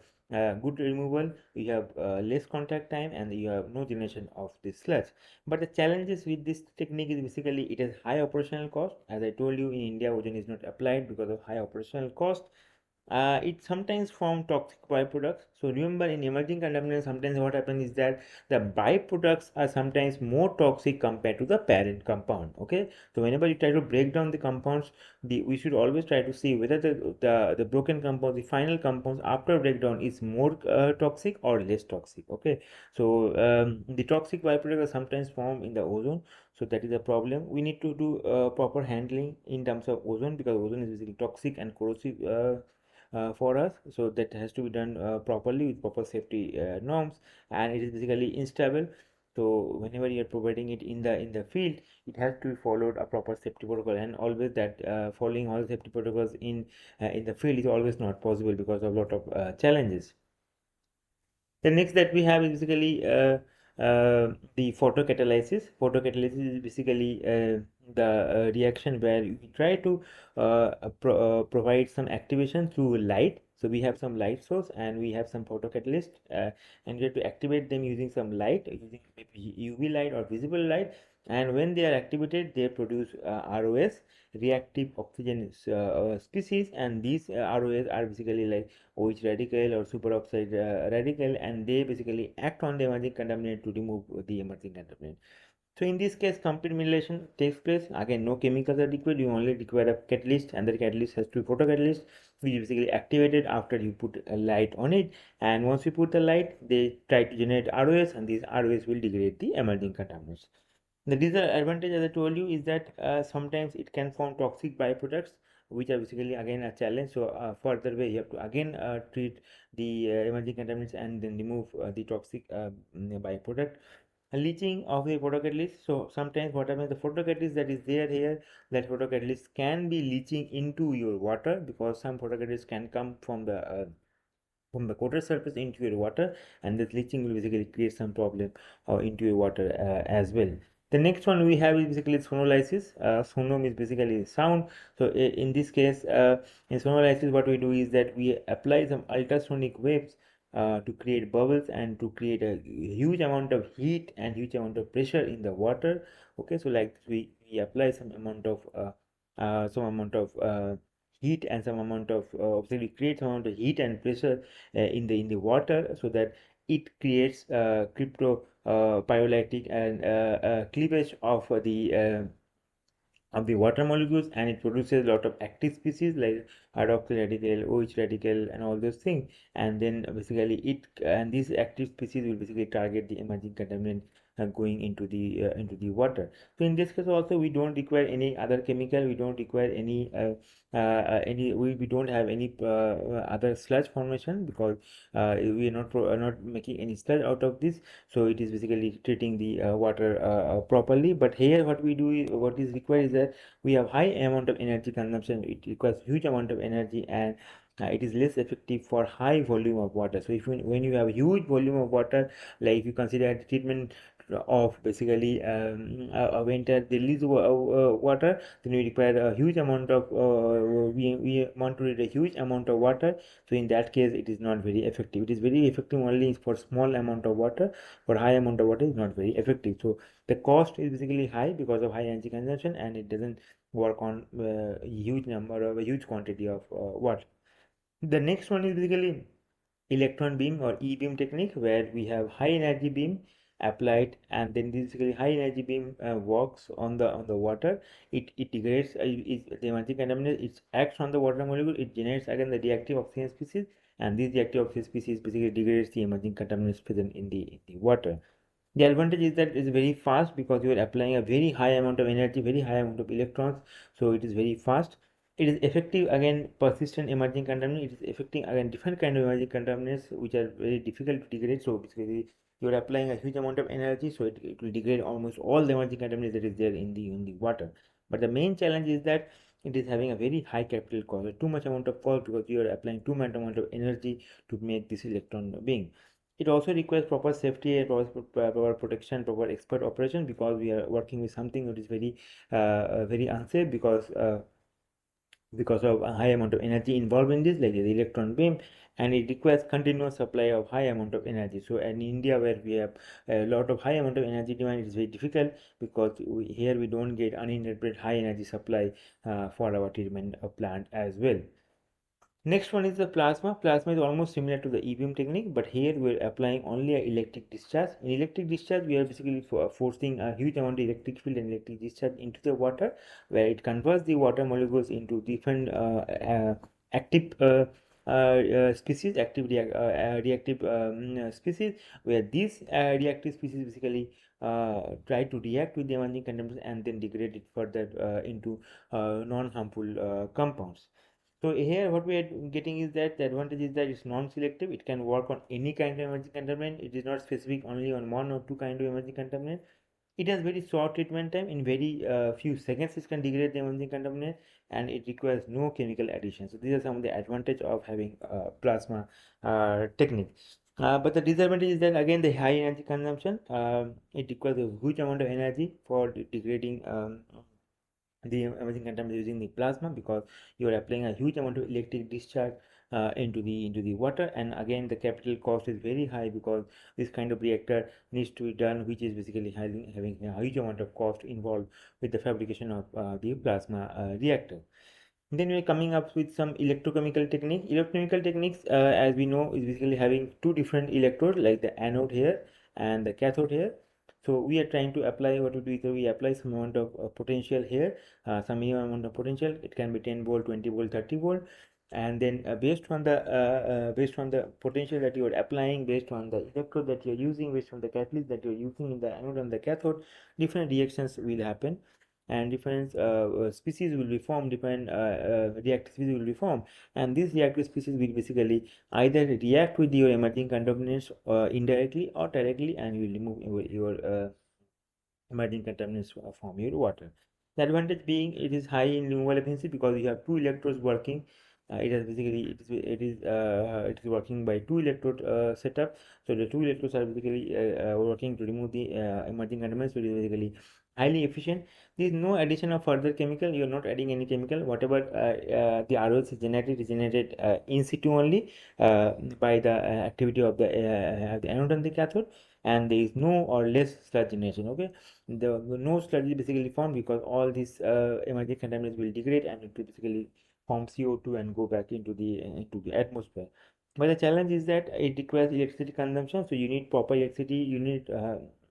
good removal, we have less contact time, and you have no generation of this sludge. But the challenges with this technique is basically it has high operational cost. As I told you, in India, ozone is not applied because of high operational cost. It sometimes form toxic byproducts. So remember, in emerging contaminants, sometimes what happens is that the byproducts are sometimes more toxic compared to the parent compound. Okay, so whenever you try to break down the compounds, we should always try to see whether the broken compound, the final compounds after breakdown is more toxic or less toxic. Okay, so the toxic byproducts are sometimes formed in the ozone. So that is a problem. We need to do proper handling in terms of ozone, because ozone is basically toxic and corrosive for us. So that has to be done properly with proper safety norms, and it is basically instable. So whenever you are providing it in the field, it has to be followed a proper safety protocol, and always that following all safety protocols in the field is always not possible because of a lot of challenges. The next that we have is basically the photocatalysis. Photocatalysis is basically the reaction where we try to provide some activation through light. So we have some light source, and we have some photocatalyst, and we have to activate them using some light, using maybe UV light or visible light. And when they are activated, they produce ROS, reactive oxygen species, and these ROS are basically like OH radical or superoxide radical, and they basically act on the emerging contaminant to remove the emerging contaminant. So in this case, complete mineralization takes place. Again, no chemicals are required. You only require a catalyst, and the catalyst has to be photocatalyst, which is basically activated after you put a light on it. And once you put the light, they try to generate ROS, and these ROS will degrade the emerging contaminants. The disadvantage, as I told you, is that sometimes it can form toxic byproducts, which are basically again a challenge. So further way, you have to again treat the emerging contaminants and then remove the toxic byproduct. Leaching of the photocatalyst. So sometimes what happens, the photocatalyst that is there here, that photocatalyst can be leaching into your water, because some photocatalysts can come from the coated surface into your water, and this leaching will basically create some problem into your water as well. The next one we have is basically sonolysis. Sonom is basically sound. So in this case, in sonolysis, what we do is that we apply some ultrasonic waves to create bubbles and to create a huge amount of heat and huge amount of pressure in the water. Okay, so like we apply some amount of heat and some amount of so we create some amount of heat and pressure in the water, so that it creates crypto pyrolytic and cleavage of the water molecules, and it produces a lot of active species like hydroxyl radical, OH radical, and all those things. And then basically these active species will basically target the emerging contaminant going into the water. So in this case also, we don't require any other chemical. We don't require we don't have any other sludge formation, because we are not making any sludge out of this. So it is basically treating the water properly. But here what we do is, what is required is that we have high amount of energy consumption. It requires huge amount of energy, and it is less effective for high volume of water. So if when you have a huge volume of water, like if you consider the treatment of basically a winter they release water, then we require a huge amount of we want to read a huge amount of water. So in that case, it is not very effective. It is very effective only for small amount of water. For high amount of water is not very effective. So the cost is basically high because of high energy consumption, and it doesn't work on a huge quantity of water. The next one is basically electron beam or e-beam technique, where we have high energy beam applied, and then basically high energy beam works on the water. It degrades the emerging contaminant. It acts on the water molecule. It generates again the reactive oxygen species, and these reactive oxygen species basically degrades the emerging contaminants present in the water. The advantage is that it's very fast, because you are applying a very high amount of energy, very high amount of electrons, so it is very fast. It is effective again persistent emerging contaminants. It is affecting again different kind of emerging contaminants which are very difficult to degrade. So basically you are applying a huge amount of energy, so it will degrade almost all the emerging contaminants that is there in the water. But the main challenge is that it is having a very high capital cost, too much amount of cost, because you are applying too much amount of energy to make this electron beam. It also requires proper safety, proper protection, proper expert operation, because we are working with something that is very unsafe, because of a high amount of energy involved in this, like the electron beam, and it requires continuous supply of high amount of energy. So in India, where we have a lot of high amount of energy demand, it is very difficult, because here we don't get uninterrupted high energy supply for our treatment plant as well. Next one is the plasma. Plasma is almost similar to the e-beam technique, but here we are applying only a electric discharge. In electric discharge, we are basically forcing a huge amount of electric field and electric discharge into the water, where it converts the water molecules into different active species, reactive species, where these reactive species basically try to react with the emerging contaminants and then degrade it further into non-harmful compounds. So here what we are getting is that the advantage is that it's non-selective. It can work on any kind of emerging contaminant. It is not specific only on one or two kind of emerging contaminant. It has very short treatment time. In very few seconds, it can degrade the emerging contaminant, and it requires no chemical addition. So these are some of the advantage of having plasma technique. But the disadvantage is that again the high energy consumption. It requires a huge amount of energy for degrading the emerging contaminants using the plasma, because you are applying a huge amount of electric discharge into the water, and again the capital cost is very high, because this kind of reactor needs to be done, which is basically having a huge amount of cost involved with the fabrication of the plasma reactor. Then we're coming up with some electrochemical technique. Electrochemical techniques, as we know, is basically having two different electrodes, like the anode here and the cathode here. So we are trying to apply, what we do is we apply some amount of potential here, some minimum amount of potential. It can be 10 volt, 20 volt, 30 volt, and then based on the potential that you are applying, based on the electrode that you are using, based on the catalyst that you are using in the anode and the cathode, different reactions will happen, and different species will be formed, different reactive species will be formed, and these reactive species will basically either react with your emerging contaminants indirectly or directly, and you will remove your emerging contaminants from your water. The advantage being it is high in removal efficiency because you have two electrodes working. It is basically it is working by two electrode setup. So the two electrodes are basically working to remove the emerging contaminants. So it is basically highly efficient. There is no addition of further chemical. You are not adding any chemical. Whatever the ROs is generated in situ only by the activity of the anode and the cathode, and there is no or less sludge generation. Okay, the no sludge is basically formed because all these emerging contaminants will degrade and it will basically form CO2 and go back into the atmosphere. But the challenge is that it requires electricity consumption, so you need proper electricity. You need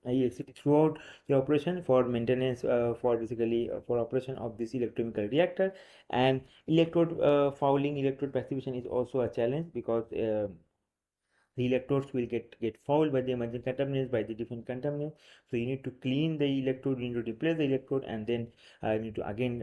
electricity throughout your operation for maintenance, for basically for operation of this electrochemical reactor. And electrode fouling, electrode passivation is also a challenge because the electrodes will get fouled by the emerging contaminants, by the different contaminants. So you need to clean the electrode, you need to replace the electrode, and then you need to again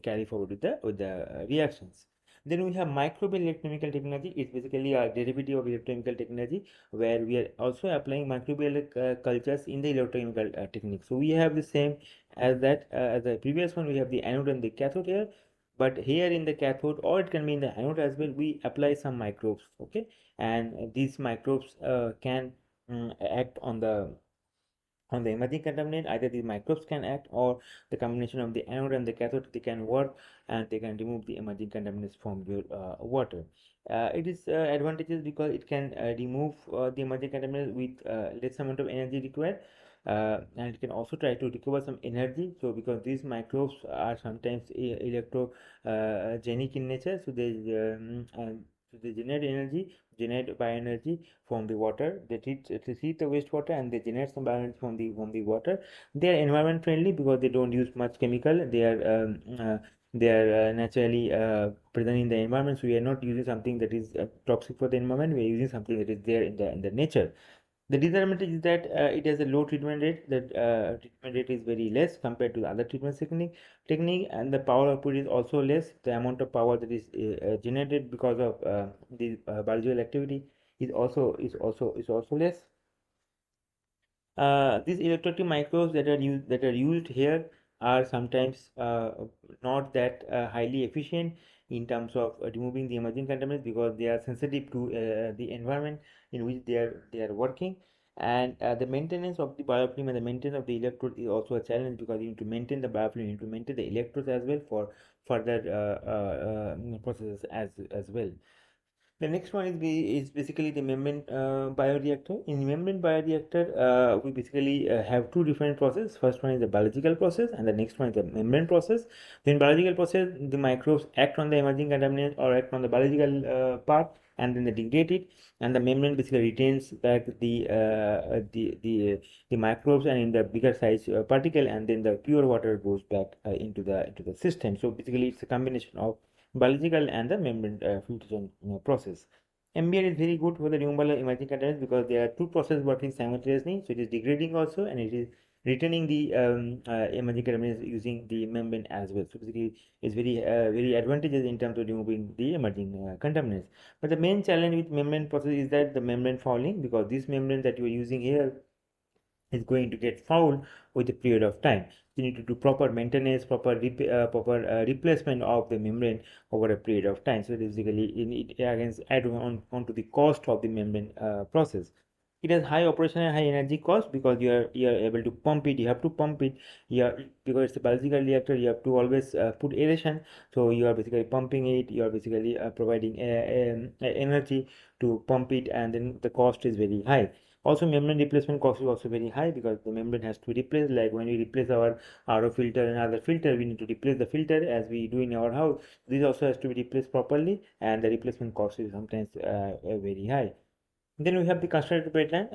carry forward with the reactions. Then we have microbial electrochemical technology. It's basically a derivative of electrochemical technology where we are also applying microbial cultures in the electrochemical technique. So we have the same as that as the previous one. We have the anode and the cathode here, but here in the cathode, or it can be in the anode as well, we apply some microbes. Okay, and these microbes can act on the emerging contaminant. Either these microbes can act, or the combination of the anode and the cathode, they can work and they can remove the emerging contaminants from your water. It is advantages because it can remove the emerging contaminants with less amount of energy required, and it can also try to recover some energy. So because these microbes are sometimes electrogenic in nature, so they generate energy, generate bioenergy from the water. They treat the wastewater and they generate some bioenergy from the water. They are environment friendly because they don't use much chemical. They are naturally present in the environment. So we are not using something that is toxic for the environment. We are using something that is there in the nature. The disadvantage is that it has a low treatment rate. That treatment rate is very less compared to the other treatment technique, and the power output is also less. The amount of power that is generated because of the biological activity is also less. These electrolytic microbes that are used here are sometimes not that highly efficient in terms of removing the emerging contaminants because they are sensitive to the environment in which they are working. And the maintenance of the biofilm and the maintenance of the electrode is also a challenge because you need to maintain the biofilm, you need to maintain the electrodes as well for further processes as well. The next one is basically the membrane bioreactor. In membrane bioreactor, we basically have two different processes. First one is the biological process, and the next one is the membrane process. In biological process, the microbes act on the emerging contaminants or act on the biological part, and then they degrade it, and the membrane basically retains back the microbes and in the bigger size particle, and then the pure water goes back into the system. So basically, it's a combination of biological and the membrane filtration process. MBR is very good for the removal of emerging contaminants because there are two processes working simultaneously. So it is degrading also, and it is retaining the emerging contaminants using the membrane as well. So basically, it's very advantageous in terms of removing the emerging contaminants. But the main challenge with membrane process is that the membrane fouling, because this membrane that you are using here is going to get fouled with a period of time. You need to do proper maintenance, proper replacement of the membrane over a period of time. So basically, it again add onto the cost of the membrane process. It has high operation and high energy cost because you are able to pump it. You have to pump it. Because it's a biological reactor. You have to always put aeration. So you are basically pumping it. You are basically providing energy to pump it, and then the cost is very high. Also, membrane replacement cost is also very high because the membrane has to be replaced. Like when we replace our RO filter and other filter, we need to replace the filter as we do in our house. This also has to be replaced properly, and the replacement cost is sometimes very high. Then we have the concentrated wetland.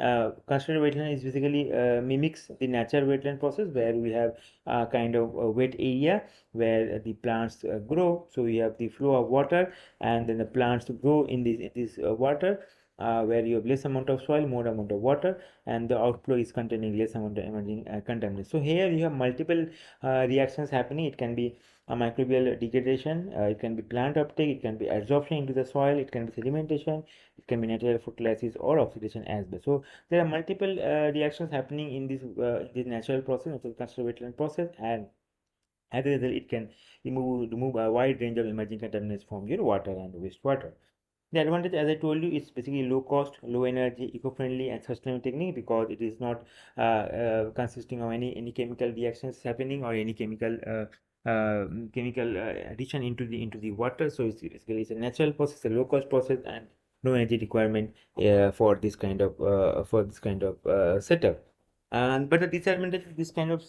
Concentrated wetland is basically mimics the natural wetland process where we have a kind of a wet area where the plants grow. So we have the flow of water, and then the plants grow in this water, where you have less amount of soil, more amount of water, and the outflow is containing less amount of emerging contaminants. So here you have multiple reactions happening. It can be a microbial degradation, it can be plant uptake, it can be absorption into the soil, it can be sedimentation, it can be natural photolysis or oxidation as well. So there are multiple reactions happening in this natural process, natural conservation process, and as a result, it can remove a wide range of emerging contaminants from your water and wastewater. The advantage, as I told you, is basically low cost, low energy, eco-friendly, and sustainable technique because it is not consisting of any chemical reactions happening or any chemical addition into the water. So it's basically it's a natural process, a low cost process, and no energy requirement for this kind of setup. And but the disadvantage of this kind of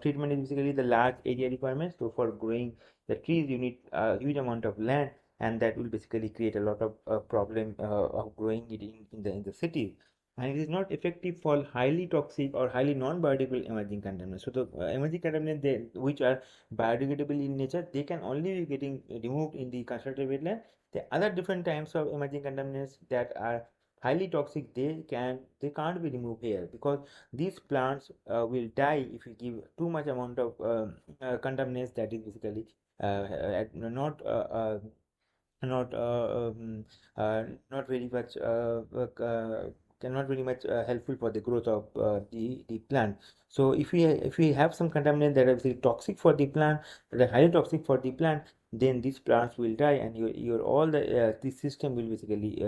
treatment is basically the large area requirements. So for growing the trees, you need a huge amount of land, and that will basically create a lot of problem of growing it in the city, and it is not effective for highly toxic or highly non-biodegradable emerging contaminants. So the emerging contaminants which are biodegradable in nature, they can only be getting removed in the concentrated wetland. The other different types of emerging contaminants that are highly toxic, they can't be removed here because these plants will die if you give too much amount of contaminants that is basically not not very much cannot very much helpful for the growth of the plant. So if we have some contaminants that are very toxic for the plant, that are highly toxic for the plant, then these plants will die, and your all the system will basically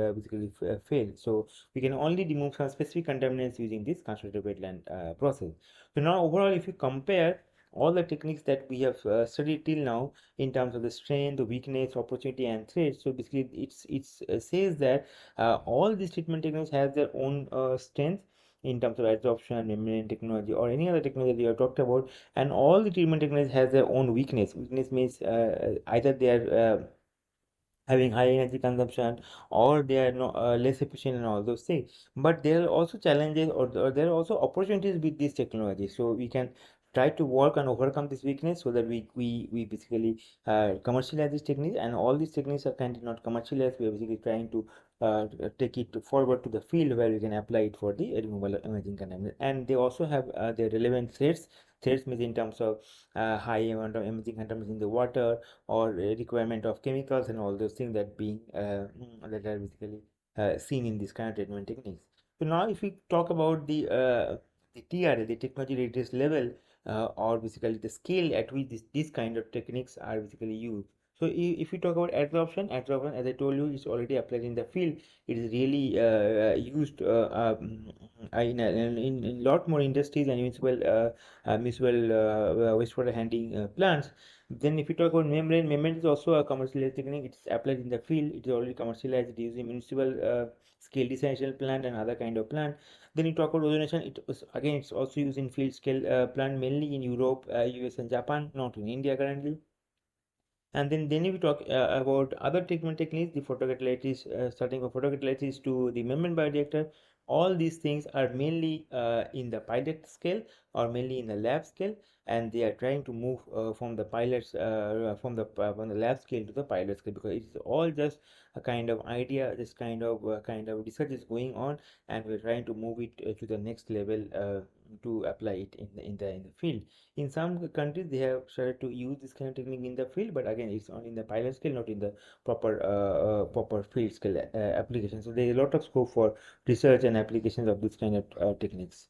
fail. So we can only remove some specific contaminants using this concentrated wetland process. So now overall, if you compare all the techniques that we have studied till now in terms of the strength, the weakness, opportunity, and threat. So basically, it's says that all these treatment techniques have their own strengths in terms of adsorption, membrane technology, or any other technology that you have talked about, and all the treatment techniques has their own weakness. Weakness means either they are having high energy consumption or they are no, less efficient and all those things, but there are also challenges or there are also opportunities with this technology, so we can try to work and overcome this weakness so that we basically commercialize this technique, and all these techniques are kind of not commercialized. We are basically trying to take it forward to the field where we can apply it for the removal of emerging contaminants, and they also have their relevant threats means in terms of high amount of emerging contaminants in the water or requirement of chemicals and all those things that are basically seen in this kind of treatment techniques. So now if we talk about the TRA, the technology readiness level, or basically the scale at which these kind of techniques are basically used. So if we talk about adsorption, as I told you, is already applied in the field. It is really used in lot more industries and municipal wastewater handling plants. Then if you talk about membrane is also a commercialized technique. It's applied in the field. It is already commercialized. It is used in municipal scale desalination plant and other kind of plant. Then you talk about ozonation. It's also used in field scale plant, mainly in Europe, US, and Japan, not in India currently. And then if we talk about other treatment techniques, the photocatalysis, starting from photocatalysis to the membrane bioreactor, all these things are mainly in the pilot scale or mainly in the lab scale, and they are trying to move from the lab scale to the pilot scale because it's all just a kind of idea, this kind of research is going on, and we're trying to move it to the next level to apply it in the field. In some countries, they have started to use this kind of technique in the field, but again, it's only in the pilot scale, not in the proper field scale application. So there is a lot of scope for research and applications of this kind of techniques.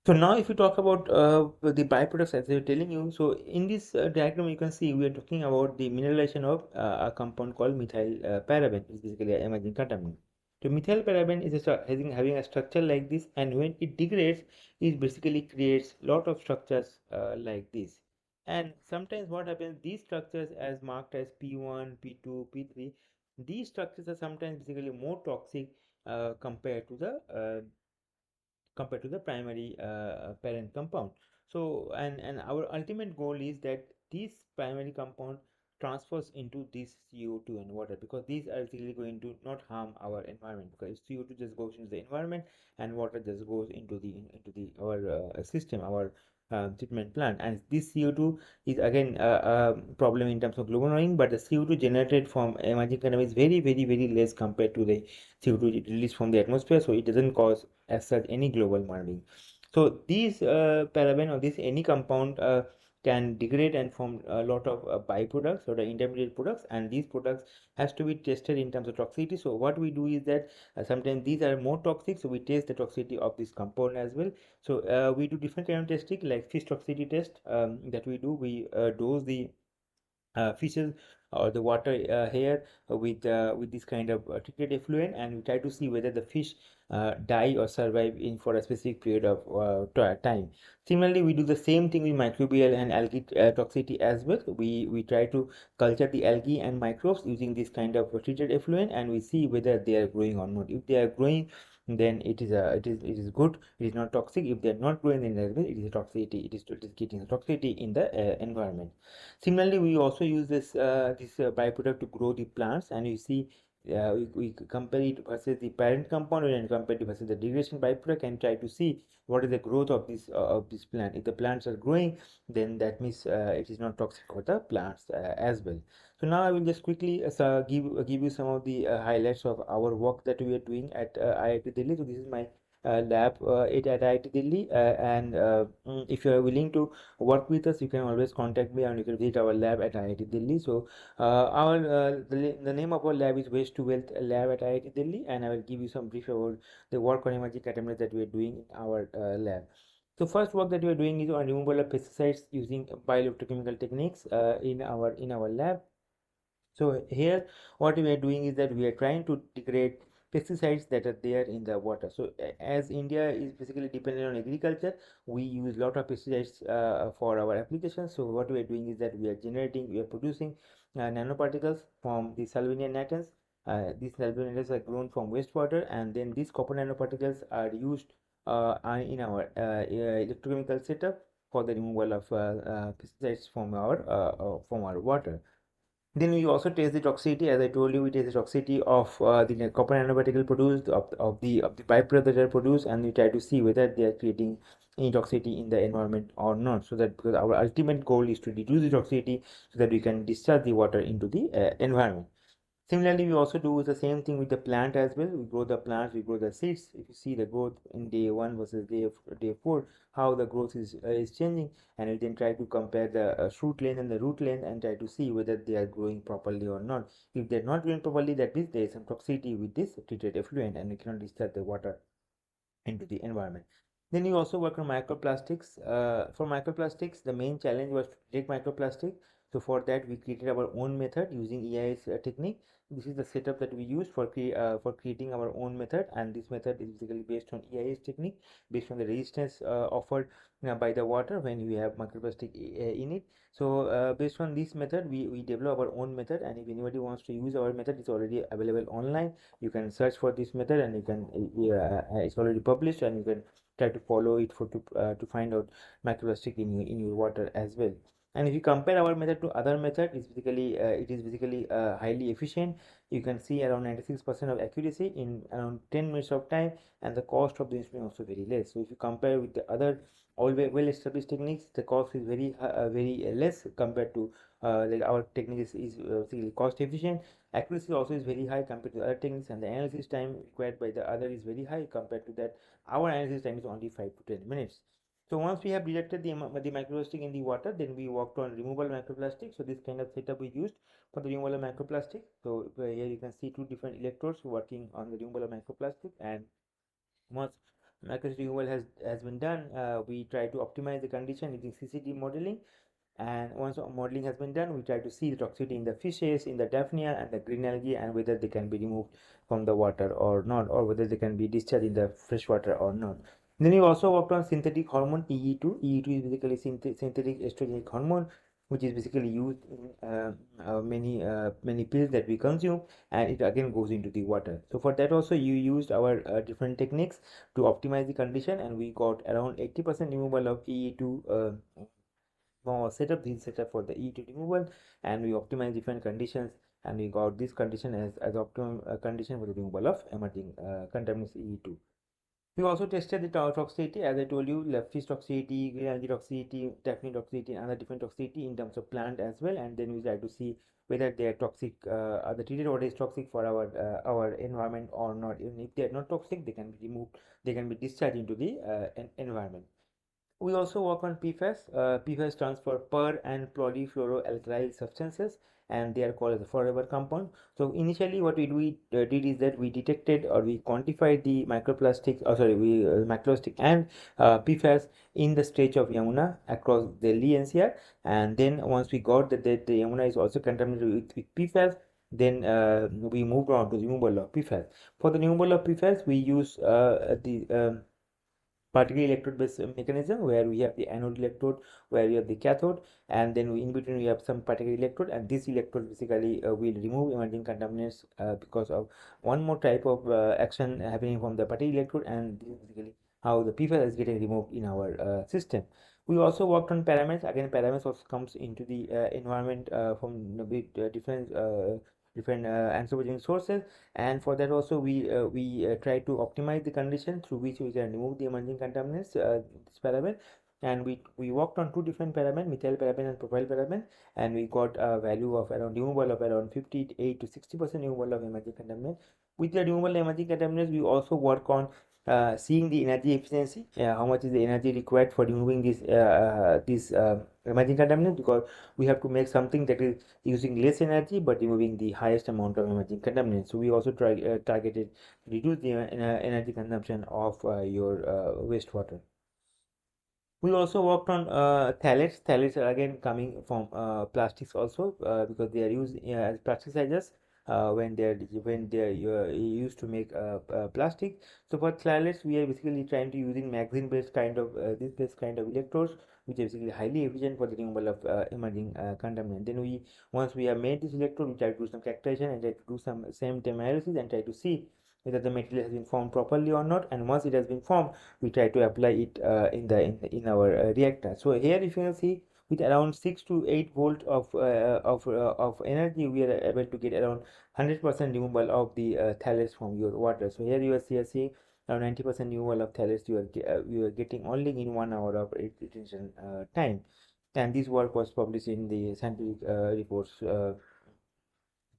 So now if you talk about the byproducts as I was telling you, so in this diagram you can see we are talking about the mineralization of a compound called methyl paraben. It's basically an emerging contaminant. So methyl paraben is having a structure like this, and when it degrades, it basically creates lot of structures like this. And sometimes what happens, these structures as marked as P1, P2, P3, these structures are sometimes basically more toxic compared to the primary parent compound. So and our ultimate goal is that this primary compound transfers into this CO2 and water, because these are really going to not harm our environment, because CO2 just goes into the environment and water just goes into the our system, our treatment plant. And this CO2 is again a problem in terms of global warming, but the CO2 generated from emerging economy is very less compared to the CO2 released from the atmosphere, so it doesn't cause as such any global warming. So these paraben or this any compound can degrade and form a lot of byproducts or the intermediate products, and these products has to be tested in terms of toxicity. So what we do is that sometimes these are more toxic, so we test the toxicity of this compound as well. So we do different kind of testing, like fish toxicity test that we do. We dose the fishes or the water here with this kind of treated effluent, and we try to see whether the fish die or survive in for a specific period of time. Similarly, we do the same thing with microbial and algae toxicity as well. We try to culture the algae and microbes using this kind of treated effluent, and we see whether they are growing or not. If they are growing, then it is good, it is not toxic. If they are not growing, then it is a toxicity, it is getting a toxicity in the environment. Similarly, we also use this byproduct to grow the plants, and you see we compare it versus the parent compound and compare it versus the degradation byproduct and try to see what is the growth of this plant. If the plants are growing, then that means it is not toxic for the plants as well. So now I will just quickly give you some of the highlights of our work that we are doing at IIT Delhi. So this is my lab it at IIT Delhi, and if you are willing to work with us, you can always contact me and you can visit our lab at IIT Delhi. So the name of our lab is Waste to Wealth Lab at IIT Delhi, and I will give you some brief about the work on emerging contaminants that we are doing in our lab. So first work that we are doing is on removal of pesticides using bioelectrochemical techniques in our lab. So here what we are doing is that we are trying to degrade pesticides that are there in the water. So as India is basically dependent on agriculture, we use a lot of pesticides for our applications. So what we are doing is that we are producing nanoparticles from the Salvinia natans. These Salvinia natans are grown from wastewater, and then these copper nanoparticles are used in our electrochemical setup for the removal of pesticides from our water. Then we also test the toxicity. As I told you, we test the toxicity of the copper nanoparticle produced of the byproducts that are produced, and we try to see whether they are creating any toxicity in the environment or not. So that, because our ultimate goal is to reduce the toxicity so that we can discharge the water into the environment. Similarly, we also do the same thing with the plant as well. We grow the plants, we grow the seeds. If you see the growth in day 1 versus day 4, how the growth is changing, and we then try to compare the shoot length and the root length and try to see whether they are growing properly or not. If they are not growing properly, that means there is some toxicity with this treated effluent, and we cannot discharge the water into the environment. Then you also work on microplastics. For microplastics, the main challenge was to detect microplastic. So for that, we created our own method using EIS technique. This is the setup that we use for creating our own method, and this method is basically based on EIS technique, based on the resistance offered by the water when we have microplastic in it. So based on this method, we develop our own method, and if anybody wants to use our method, it's already available online. You can search for this method, and you can it's already published, and you can try to follow it to find out microplastic in your water as well. And if you compare our method to other method, it is basically highly efficient. You can see around 96% of accuracy in around 10 minutes of time, and the cost of the instrument also very less. So if you compare with the other all well established techniques, the cost is very less compared to like our technique is basically cost efficient. Accuracy also is very high compared to other techniques, and the analysis time required by the other is very high. Compared to that, our analysis time is only 5 to 10 minutes. So once we have detected the microplastic in the water, then we worked on removal microplastic. So this kind of setup we used for the removal of microplastic. So here you can see two different electrodes working on the removal of microplastic, and once microplastic removal has been done, we try to optimize the condition using CCD modeling. And once modeling has been done, we try to see the toxicity in the fishes, in the daphnia and the green algae, and whether they can be removed from the water or not, or whether they can be discharged in the fresh water or not. Then we also worked on synthetic hormone EE2. EE2 is basically synthetic estrogenic hormone, which is basically used in many pills that we consume, and it again goes into the water. So for that also, you used our different techniques to optimize the condition, and we got around 80% removal of EE2 from our setup. This is setup for the E2 removal, and we optimize different conditions, and we got this condition as optimum condition for the removal of emerging contaminants E2. We also tested the toxicity, as I told you, left fish toxicity, green algae toxicity, daphne toxicity, and other different toxicity in terms of plant as well. And then we try to see whether they are toxic, the treated water is toxic for our environment or not. Even if they are not toxic, they can be removed, they can be discharged into the environment. We also work on PFAS. PFAS stands for per and polyfluoroalkyl substances, and they are called as a forever compound. So initially, what we did is that we detected or we quantified the microplastics, microplastic and PFAS in the stretch of Yamuna across Delhi NCR. And then once we got that the Yamuna is also contaminated with PFAS, then we moved on to the removal of PFAS. For the removal of PFAS, we use the particle electrode based mechanism, where we have the anode electrode, where we have the cathode, and then in between we have some particle electrode, and this electrode basically will remove emerging contaminants because of one more type of action happening from the particle electrode, and this is basically how the PFAS is getting removed in our system. We also worked on parabens. Again, parabens also comes into the environment from different anthropogenic sources, and for that also we try to optimize the condition through which we can remove the emerging contaminants, this paraben. And we worked on two different paraben, methyl paraben and propyl paraben, and we got a value of around removal of around 58 to 60% removal of emerging contaminants. With the removal of emerging contaminants, we also work on seeing the energy efficiency, how much is the energy required for removing this emerging contaminants, because we have to make something that is using less energy but removing the highest amount of emerging contaminants. So we also targeted reduce the energy consumption of your wastewater. We also worked on phthalates. Phthalates are again coming from plastics also, because they are used as plasticizers when they are used to make plastic. So for phthalates, we are basically trying to using magazine based kind of this kind of electrodes, which are basically highly efficient for the removal of emerging contaminant. Then once we have made this electrode, we try to do some characterization and try to do some same time analysis and try to see whether the material has been formed properly or not. And once it has been formed, we try to apply it in our reactor. So here, if you can see, with around 6 to 8 volt of energy, we are able to get around 100% removal of the phthalates from your water. So here you are seeing around 90% removal of phthalates you are getting only in 1 hour of retention time. And this work was published in the scientific reports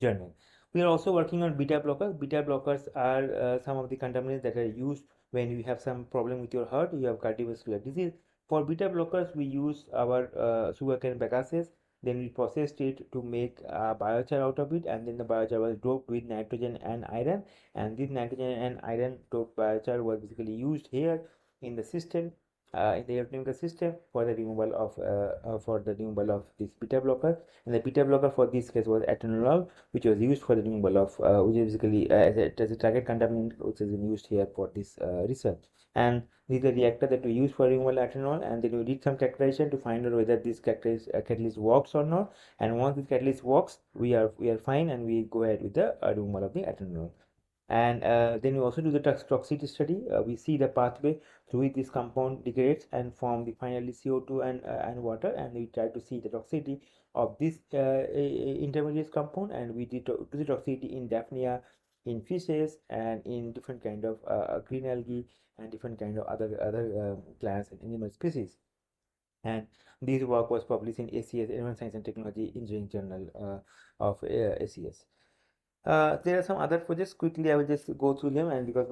journal. We are also working on beta blockers. Beta blockers are some of the contaminants that are used when you have some problem with your heart, you have cardiovascular disease. For beta blockers, we use our sugarcane bagasse. Then we processed it to make biochar out of it, and then the biochar was doped with nitrogen and iron. And this nitrogen and iron doped biochar was basically used here in the system, in the electrochemical system for the removal of this beta blocker. And the beta blocker for this case was atenolol, which was used for the removal of which is basically as a target contaminant, which has been used here for this research. And this is the reactor that we use for removal of atenolol, and then we did some characterization to find out whether this catalyst works or not. And once this catalyst works, we are fine, and we go ahead with the removal of the atenolol. And then we also do the toxicity study. We see the pathway through which this compound degrades and form the finally CO2 and water, and we try to see the toxicity of this intermediate compound, and we did do the toxicity in Daphnia, in fishes, and in different kind of green algae and different kind of other plants and animal species. And this work was published in ACS, Environment Science and Technology Engineering Journal of ACS. There are some other projects. Quickly, I will just go through them, and because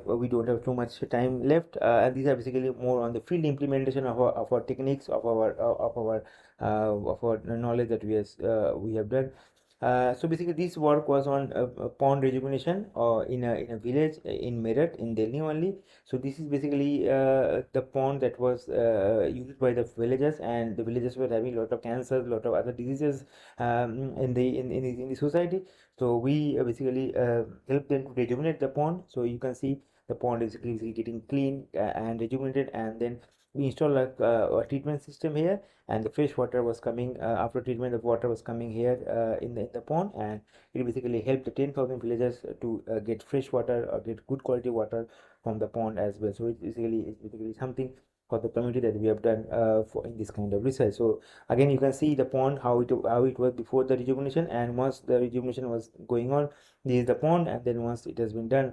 we don't have too much time left, and these are basically more on the field implementation of our techniques of our knowledge that we have done. So basically, this work was on pond rejuvenation in a village in Meerut in Delhi only. So this is basically the pond that was used by the villagers, and the villagers were having a lot of cancers, a lot of other diseases in the society. So we basically help them to rejuvenate the pond. So you can see the pond is basically getting clean and rejuvenated, and then we install a treatment system here, and the fresh water was coming after treatment. The water was coming here in the pond, and it basically helped the 10,000 villagers to get fresh water or get good quality water from the pond as well. So it's basically something for the community that we have done for in this kind of research. So again, you can see the pond, how it was before the rejuvenation, and once the rejuvenation was going on, this is the pond, and then once it has been done,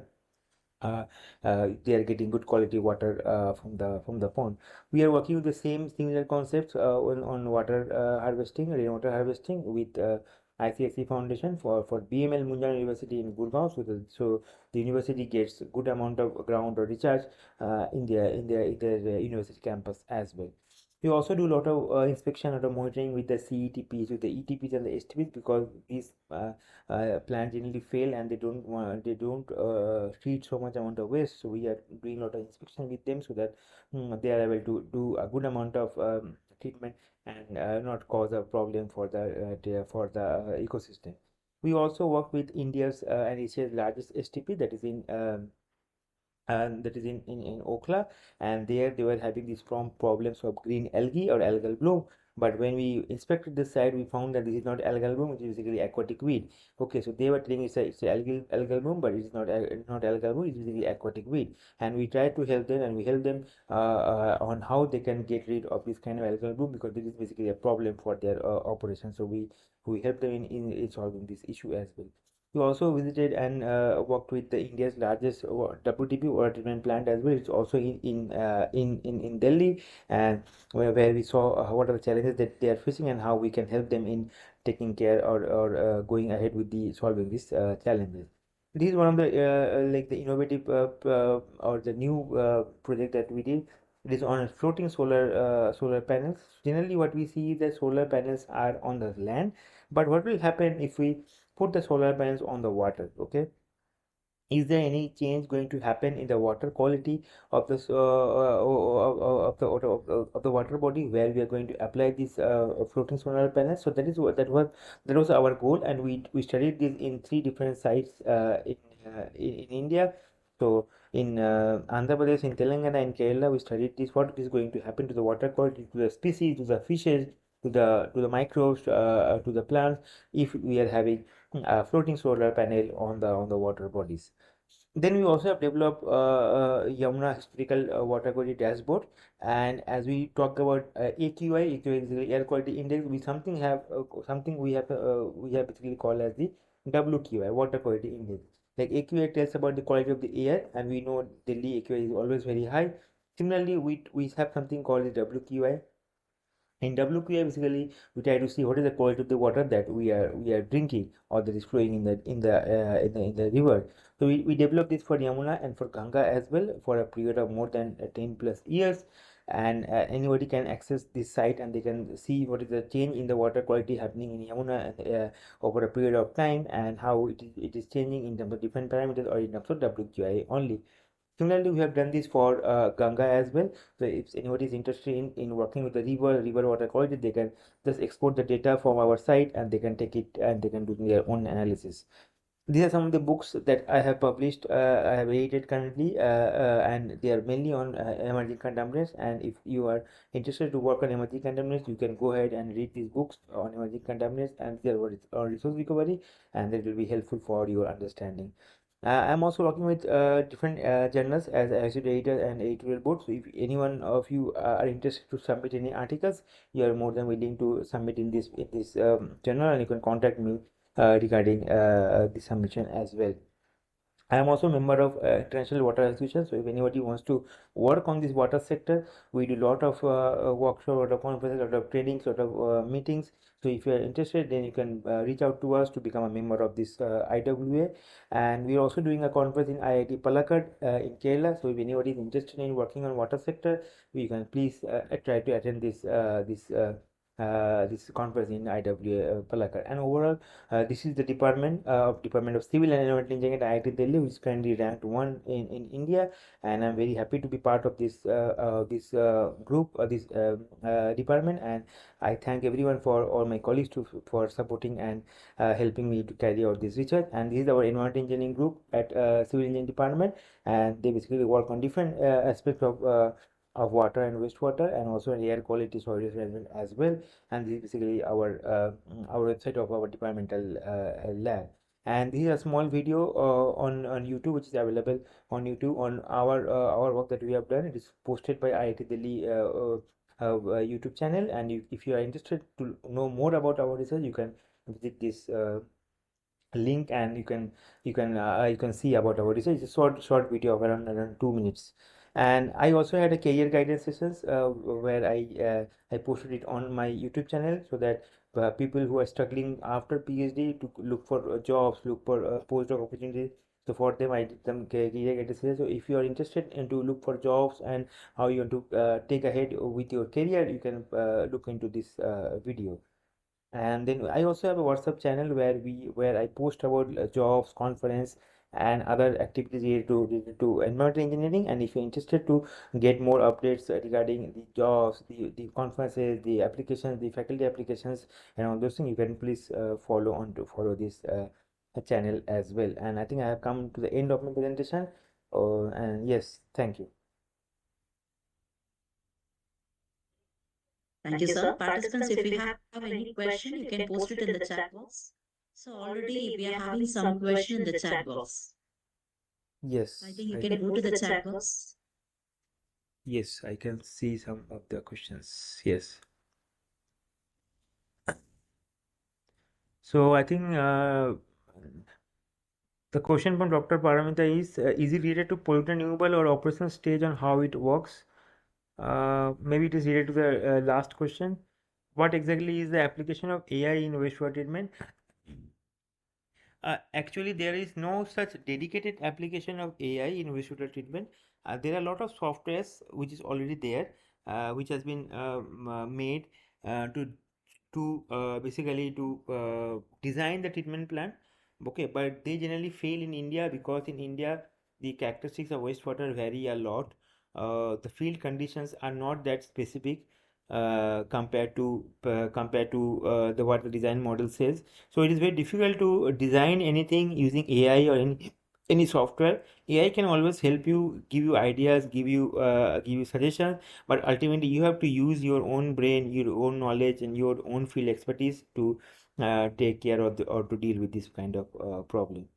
uh, they are getting good quality water from the pond. We are working with the same similar concepts on water harvesting, rainwater harvesting with ICSE Foundation for BML Munjal University in Gurgaon. So the university gets good amount of ground or recharge in their university campus as well. We also do a lot of inspection or monitoring with the CETPs, with the ETPs and the STPs, because these plants generally fail and they don't treat so much amount of waste. So we are doing a lot of inspection with them so that they are able to do a good amount of treatment and not cause a problem for the ecosystem. We also work with India's and Asia's largest STP, that is in Okla, and there they were having these problems of green algae or algal bloom. But when we inspected this site, we found that this is not algal bloom, which is basically aquatic weed. Okay, so they were telling it's a algal bloom, but it's not algal bloom, it's basically aquatic weed. And we tried to help them, and we help them on how they can get rid of this kind of algal bloom, because this is basically a problem for their operation. So we help them in solving this issue as well. We also visited and worked with the India's largest WTP water treatment plant as well. It's also in Delhi, and where we saw what are the challenges that they are facing and how we can help them in taking care or going ahead with the solving these challenges. This is one of the like the innovative or the new project that we did. It is on floating solar panels. Generally, what we see is that solar panels are on the land, but what will happen if we put the solar panels on the water? Okay, is there any change going to happen in the water quality of this of the water body where we are going to apply these floating solar panels? So that was our goal, and we studied this in three different sites in India. So in Andhra Pradesh, in Telangana, and Kerala, we studied this, what is going to happen to the water quality, to the species, to the fishes, to the microbes, to the plants, if we are having a floating solar panel on the water bodies. Then we also have developed Yamuna historical water quality dashboard. And as we talk about AQI is the air quality index. We have basically called as the WQI, water quality index. Like AQI tells about the quality of the air, and we know Delhi AQI is always very high. Similarly, we have something called the WQI. In WQI, basically, we try to see what is the quality of the water that we are drinking or that is flowing in the river. So we developed this for Yamuna and for Ganga as well for a period of more than 10 plus years. And anybody can access this site, and they can see what is the change in the water quality happening in Yamuna over a period of time, and how it is changing in terms of different parameters or in terms of WQI only. Similarly, we have done this for Ganga as well. So if anybody is interested in working with the river water quality, they can just export the data from our site, and they can take it and they can do their own analysis. These are some of the books that I have published, I have edited currently, and they are mainly on emerging contaminants. And if you are interested to work on emerging contaminants, you can go ahead and read these books on emerging contaminants and their resource recovery, and that will be helpful for your understanding. I'm also working with different journals as executive editor and editorial board. So if anyone of you are interested to submit any articles, you are more than willing to submit in this journal, and you can contact me regarding the submission as well. I am also a member of International Water Association. So if anybody wants to work on this water sector, we do a lot of workshops, a lot of conferences, a lot of trainings, a lot of meetings. So if you are interested, then you can reach out to us to become a member of this IWA. And we are also doing a conference in IIT Palakkad in Kerala. So if anybody is interested in working on water sector, we can please try to attend this conference in IWA Palakkad. And overall, this is the Department of Civil and Environmental Engineering at IIT Delhi, which is currently ranked one in India. And I'm very happy to be part of this group, this department. And I thank everyone, for all my colleagues, for supporting and helping me to carry out this research. And this is our environmental engineering group at Civil Engineering Department, and they basically work on different aspects of water and wastewater, and also in air quality, soil management as well. And this is basically our website of our departmental lab. And this is a small video on YouTube, which is available on YouTube on our work that we have done. It is posted by IIT Delhi YouTube channel, and if you are interested to know more about our research, you can visit this link, and you can see about our research. It's a short video of around 2 minutes. And I also had a career guidance sessions where I posted it on my YouTube channel, so that people who are struggling after PhD to look for jobs, look for postdoc opportunities. So for them, I did some career guidance sessions. So if you are interested in to look for jobs and how you want to take ahead with your career, you can look into this video. And then I also have a WhatsApp channel where I post about jobs, conference, and other activities related to environmental engineering. And if you're interested to get more updates regarding the jobs, the conferences, the applications, the faculty applications, and all those things, you can please follow this channel as well. And I think I have come to the end of my presentation. And yes, thank you. Thank you, sir. Participants, if you have any question, you can post it in the chat box. So already we are having some question in the chat box. I Yes, think you I can can. go to the chat box. Yes, I can see some of the questions. Yes. So I think the question from Dr. Paramita is it related to pollutant removal or operational stage on how it works? Maybe it is related to the last question. What exactly is the application of AI in wastewater treatment? Actually, there is no such dedicated application of AI in wastewater treatment. There are a lot of softwares which is already there, which has been made to basically to design the treatment plant. Okay, but they generally fail in India because in India the characteristics of wastewater vary a lot. The field conditions are not that specific compared to the what the design model says. So it is very difficult to design anything using AI or any software. AI can always help you, give you ideas, give you suggestions, but ultimately you have to use your own brain, your own knowledge, and your own field expertise to take care of or to deal with this kind of problem.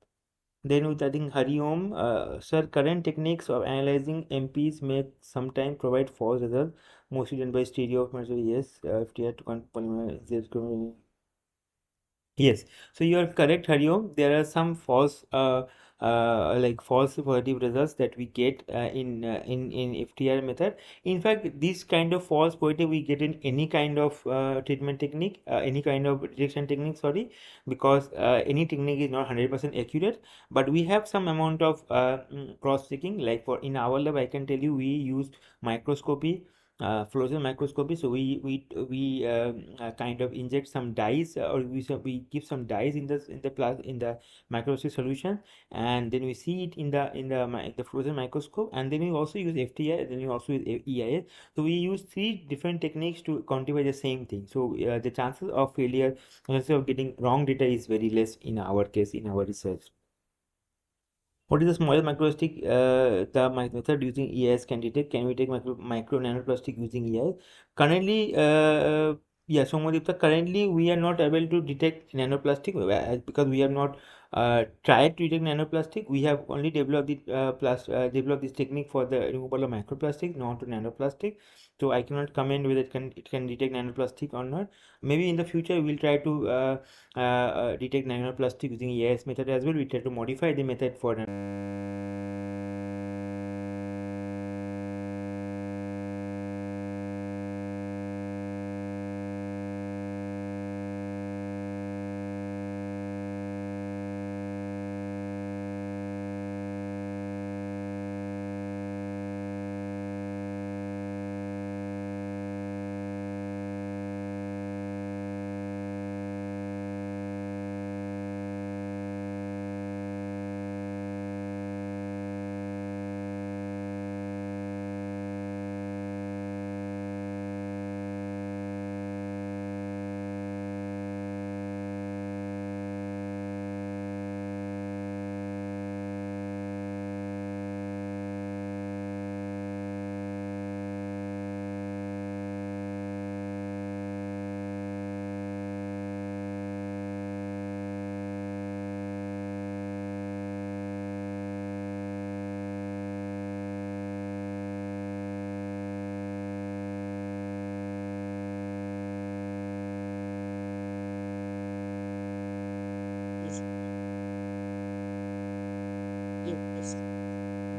Then with I think Hari Om, sir, current techniques of analyzing MPs may sometimes provide false results, mostly done by stereo of material. Yes, FTR to polymer. Yes, so you are correct, Hariom. There are some false positive results that we get in FTR method. In fact, this kind of false positive we get in any kind of treatment technique, any kind of detection technique. Sorry, because any technique is not 100% accurate. But we have some amount of cross checking. Like for in our lab, I can tell you we used microscopy, fluorescent microscopy. So we kind of inject some dyes, or we give some dyes in the microscopic solution, and then we see it in the fluorescent microscope, and then we also use FTI, then we also use EIS. So we use three different techniques to quantify the same thing. So the chances of failure, chances of getting wrong data is very less in our case in our research. What is the smallest microplastic the method using EIS can detect? Can we take micro nanoplastic using EIS? Currently, yeah, so Modipta, currently we are not able to detect nanoplastic because we have not tried to detect nanoplastic. We have only developed this technique for the removal of microplastic, not to nanoplastic. So I cannot comment whether it can detect nanoplastic or not. Maybe in the future we will try to detect nanoplastic using EIS method as well. We try to modify the method for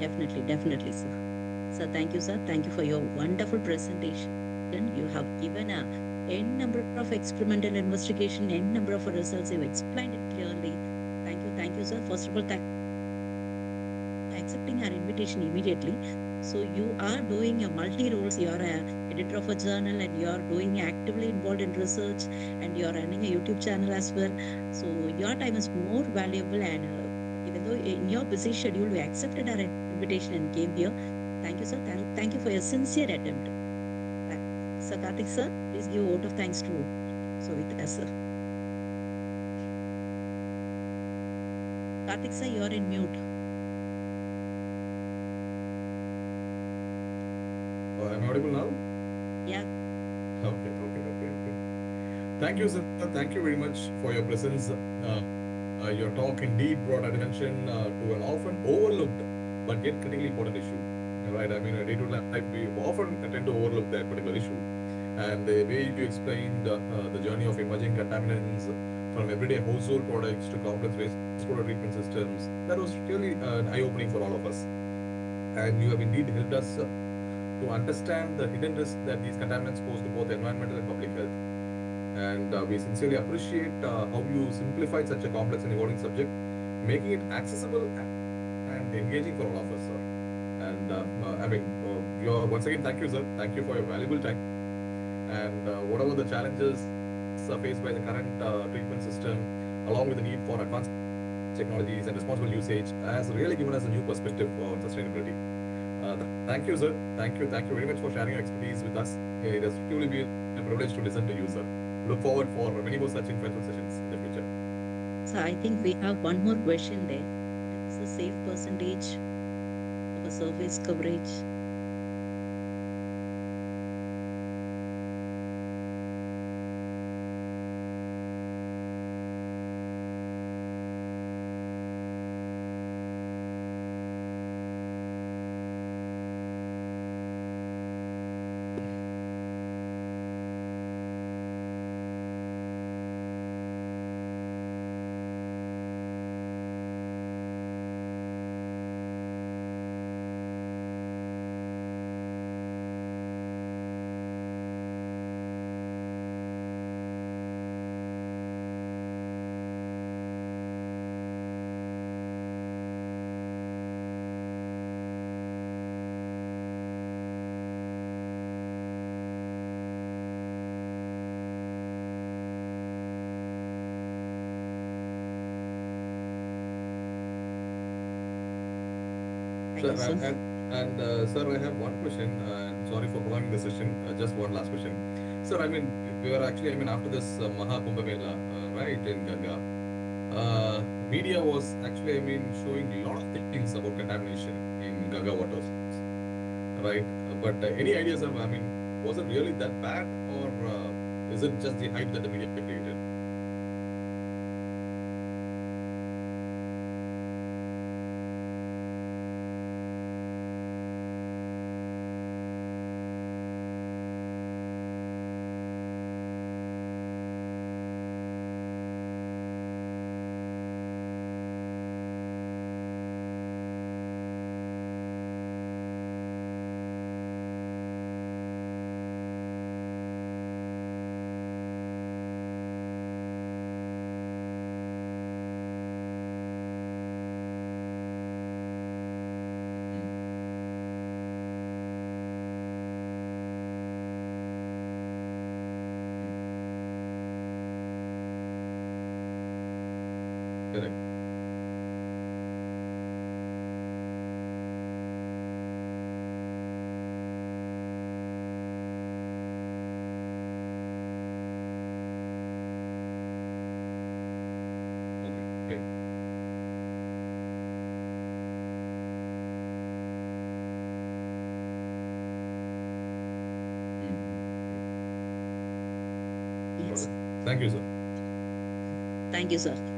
Definitely, sir. So thank you, sir. Thank you for your wonderful presentation. You have given a n number of experimental investigation, n number of results. You explained it clearly. Thank you, sir. First of all, thank you for accepting our invitation immediately. So you are doing a multi roles. You are a editor of a journal, and you are doing actively involved in research, and you are running a YouTube channel as well. So your time is more valuable, and even though in your busy schedule you accepted our invitation and came here, thank you, sir. Thank you for your sincere attempt. So Karthik, sir, please give a vote of thanks to Sovita, sir. Karthik, sir, you are in mute. Am I audible now? Yeah. Okay. Thank you, sir. Thank you very much for your presence. Your talk indeed brought attention to an often overlooked but yet critically important issue. Right? I mean, in day-to-day life, we often tend to overlook that particular issue. And the way you explained the journey of emerging contaminants from everyday household products to complex wastewater treatment systems, that was really eye-opening for all of us. And you have indeed helped us to understand the hidden risks that these contaminants pose to both environmental and public health. And we sincerely appreciate how you simplified such a complex and evolving subject, making it accessible and engaging for all of us, sir. And once again, thank you, sir. Thank you for your valuable time. And whatever the challenges are faced by the current treatment system, along with the need for advanced technologies and responsible usage, has really given us a new perspective on sustainability. Thank you, sir. Thank you very much for sharing your expertise with us. It has truly been a privilege to listen to you, sir. Look forward for many more such influential sessions in the future. So I think we have one more question there. What is the safe percentage of a surface coverage? Thank you, Sir, sir. sir, I have one question. Sorry for prolonging the session. Just one last question. Sir, I mean, we are actually, I mean, after this Maha Kumbh Mela, right, in Ganga, uh, media was actually, I mean, showing a lot of things about contamination in Ganga waters, right? But any ideas, sir? I mean, was it really that bad, or is it just the hype that the media created? Correct. Okay. Yes. Thank you, sir. Thank you, sir.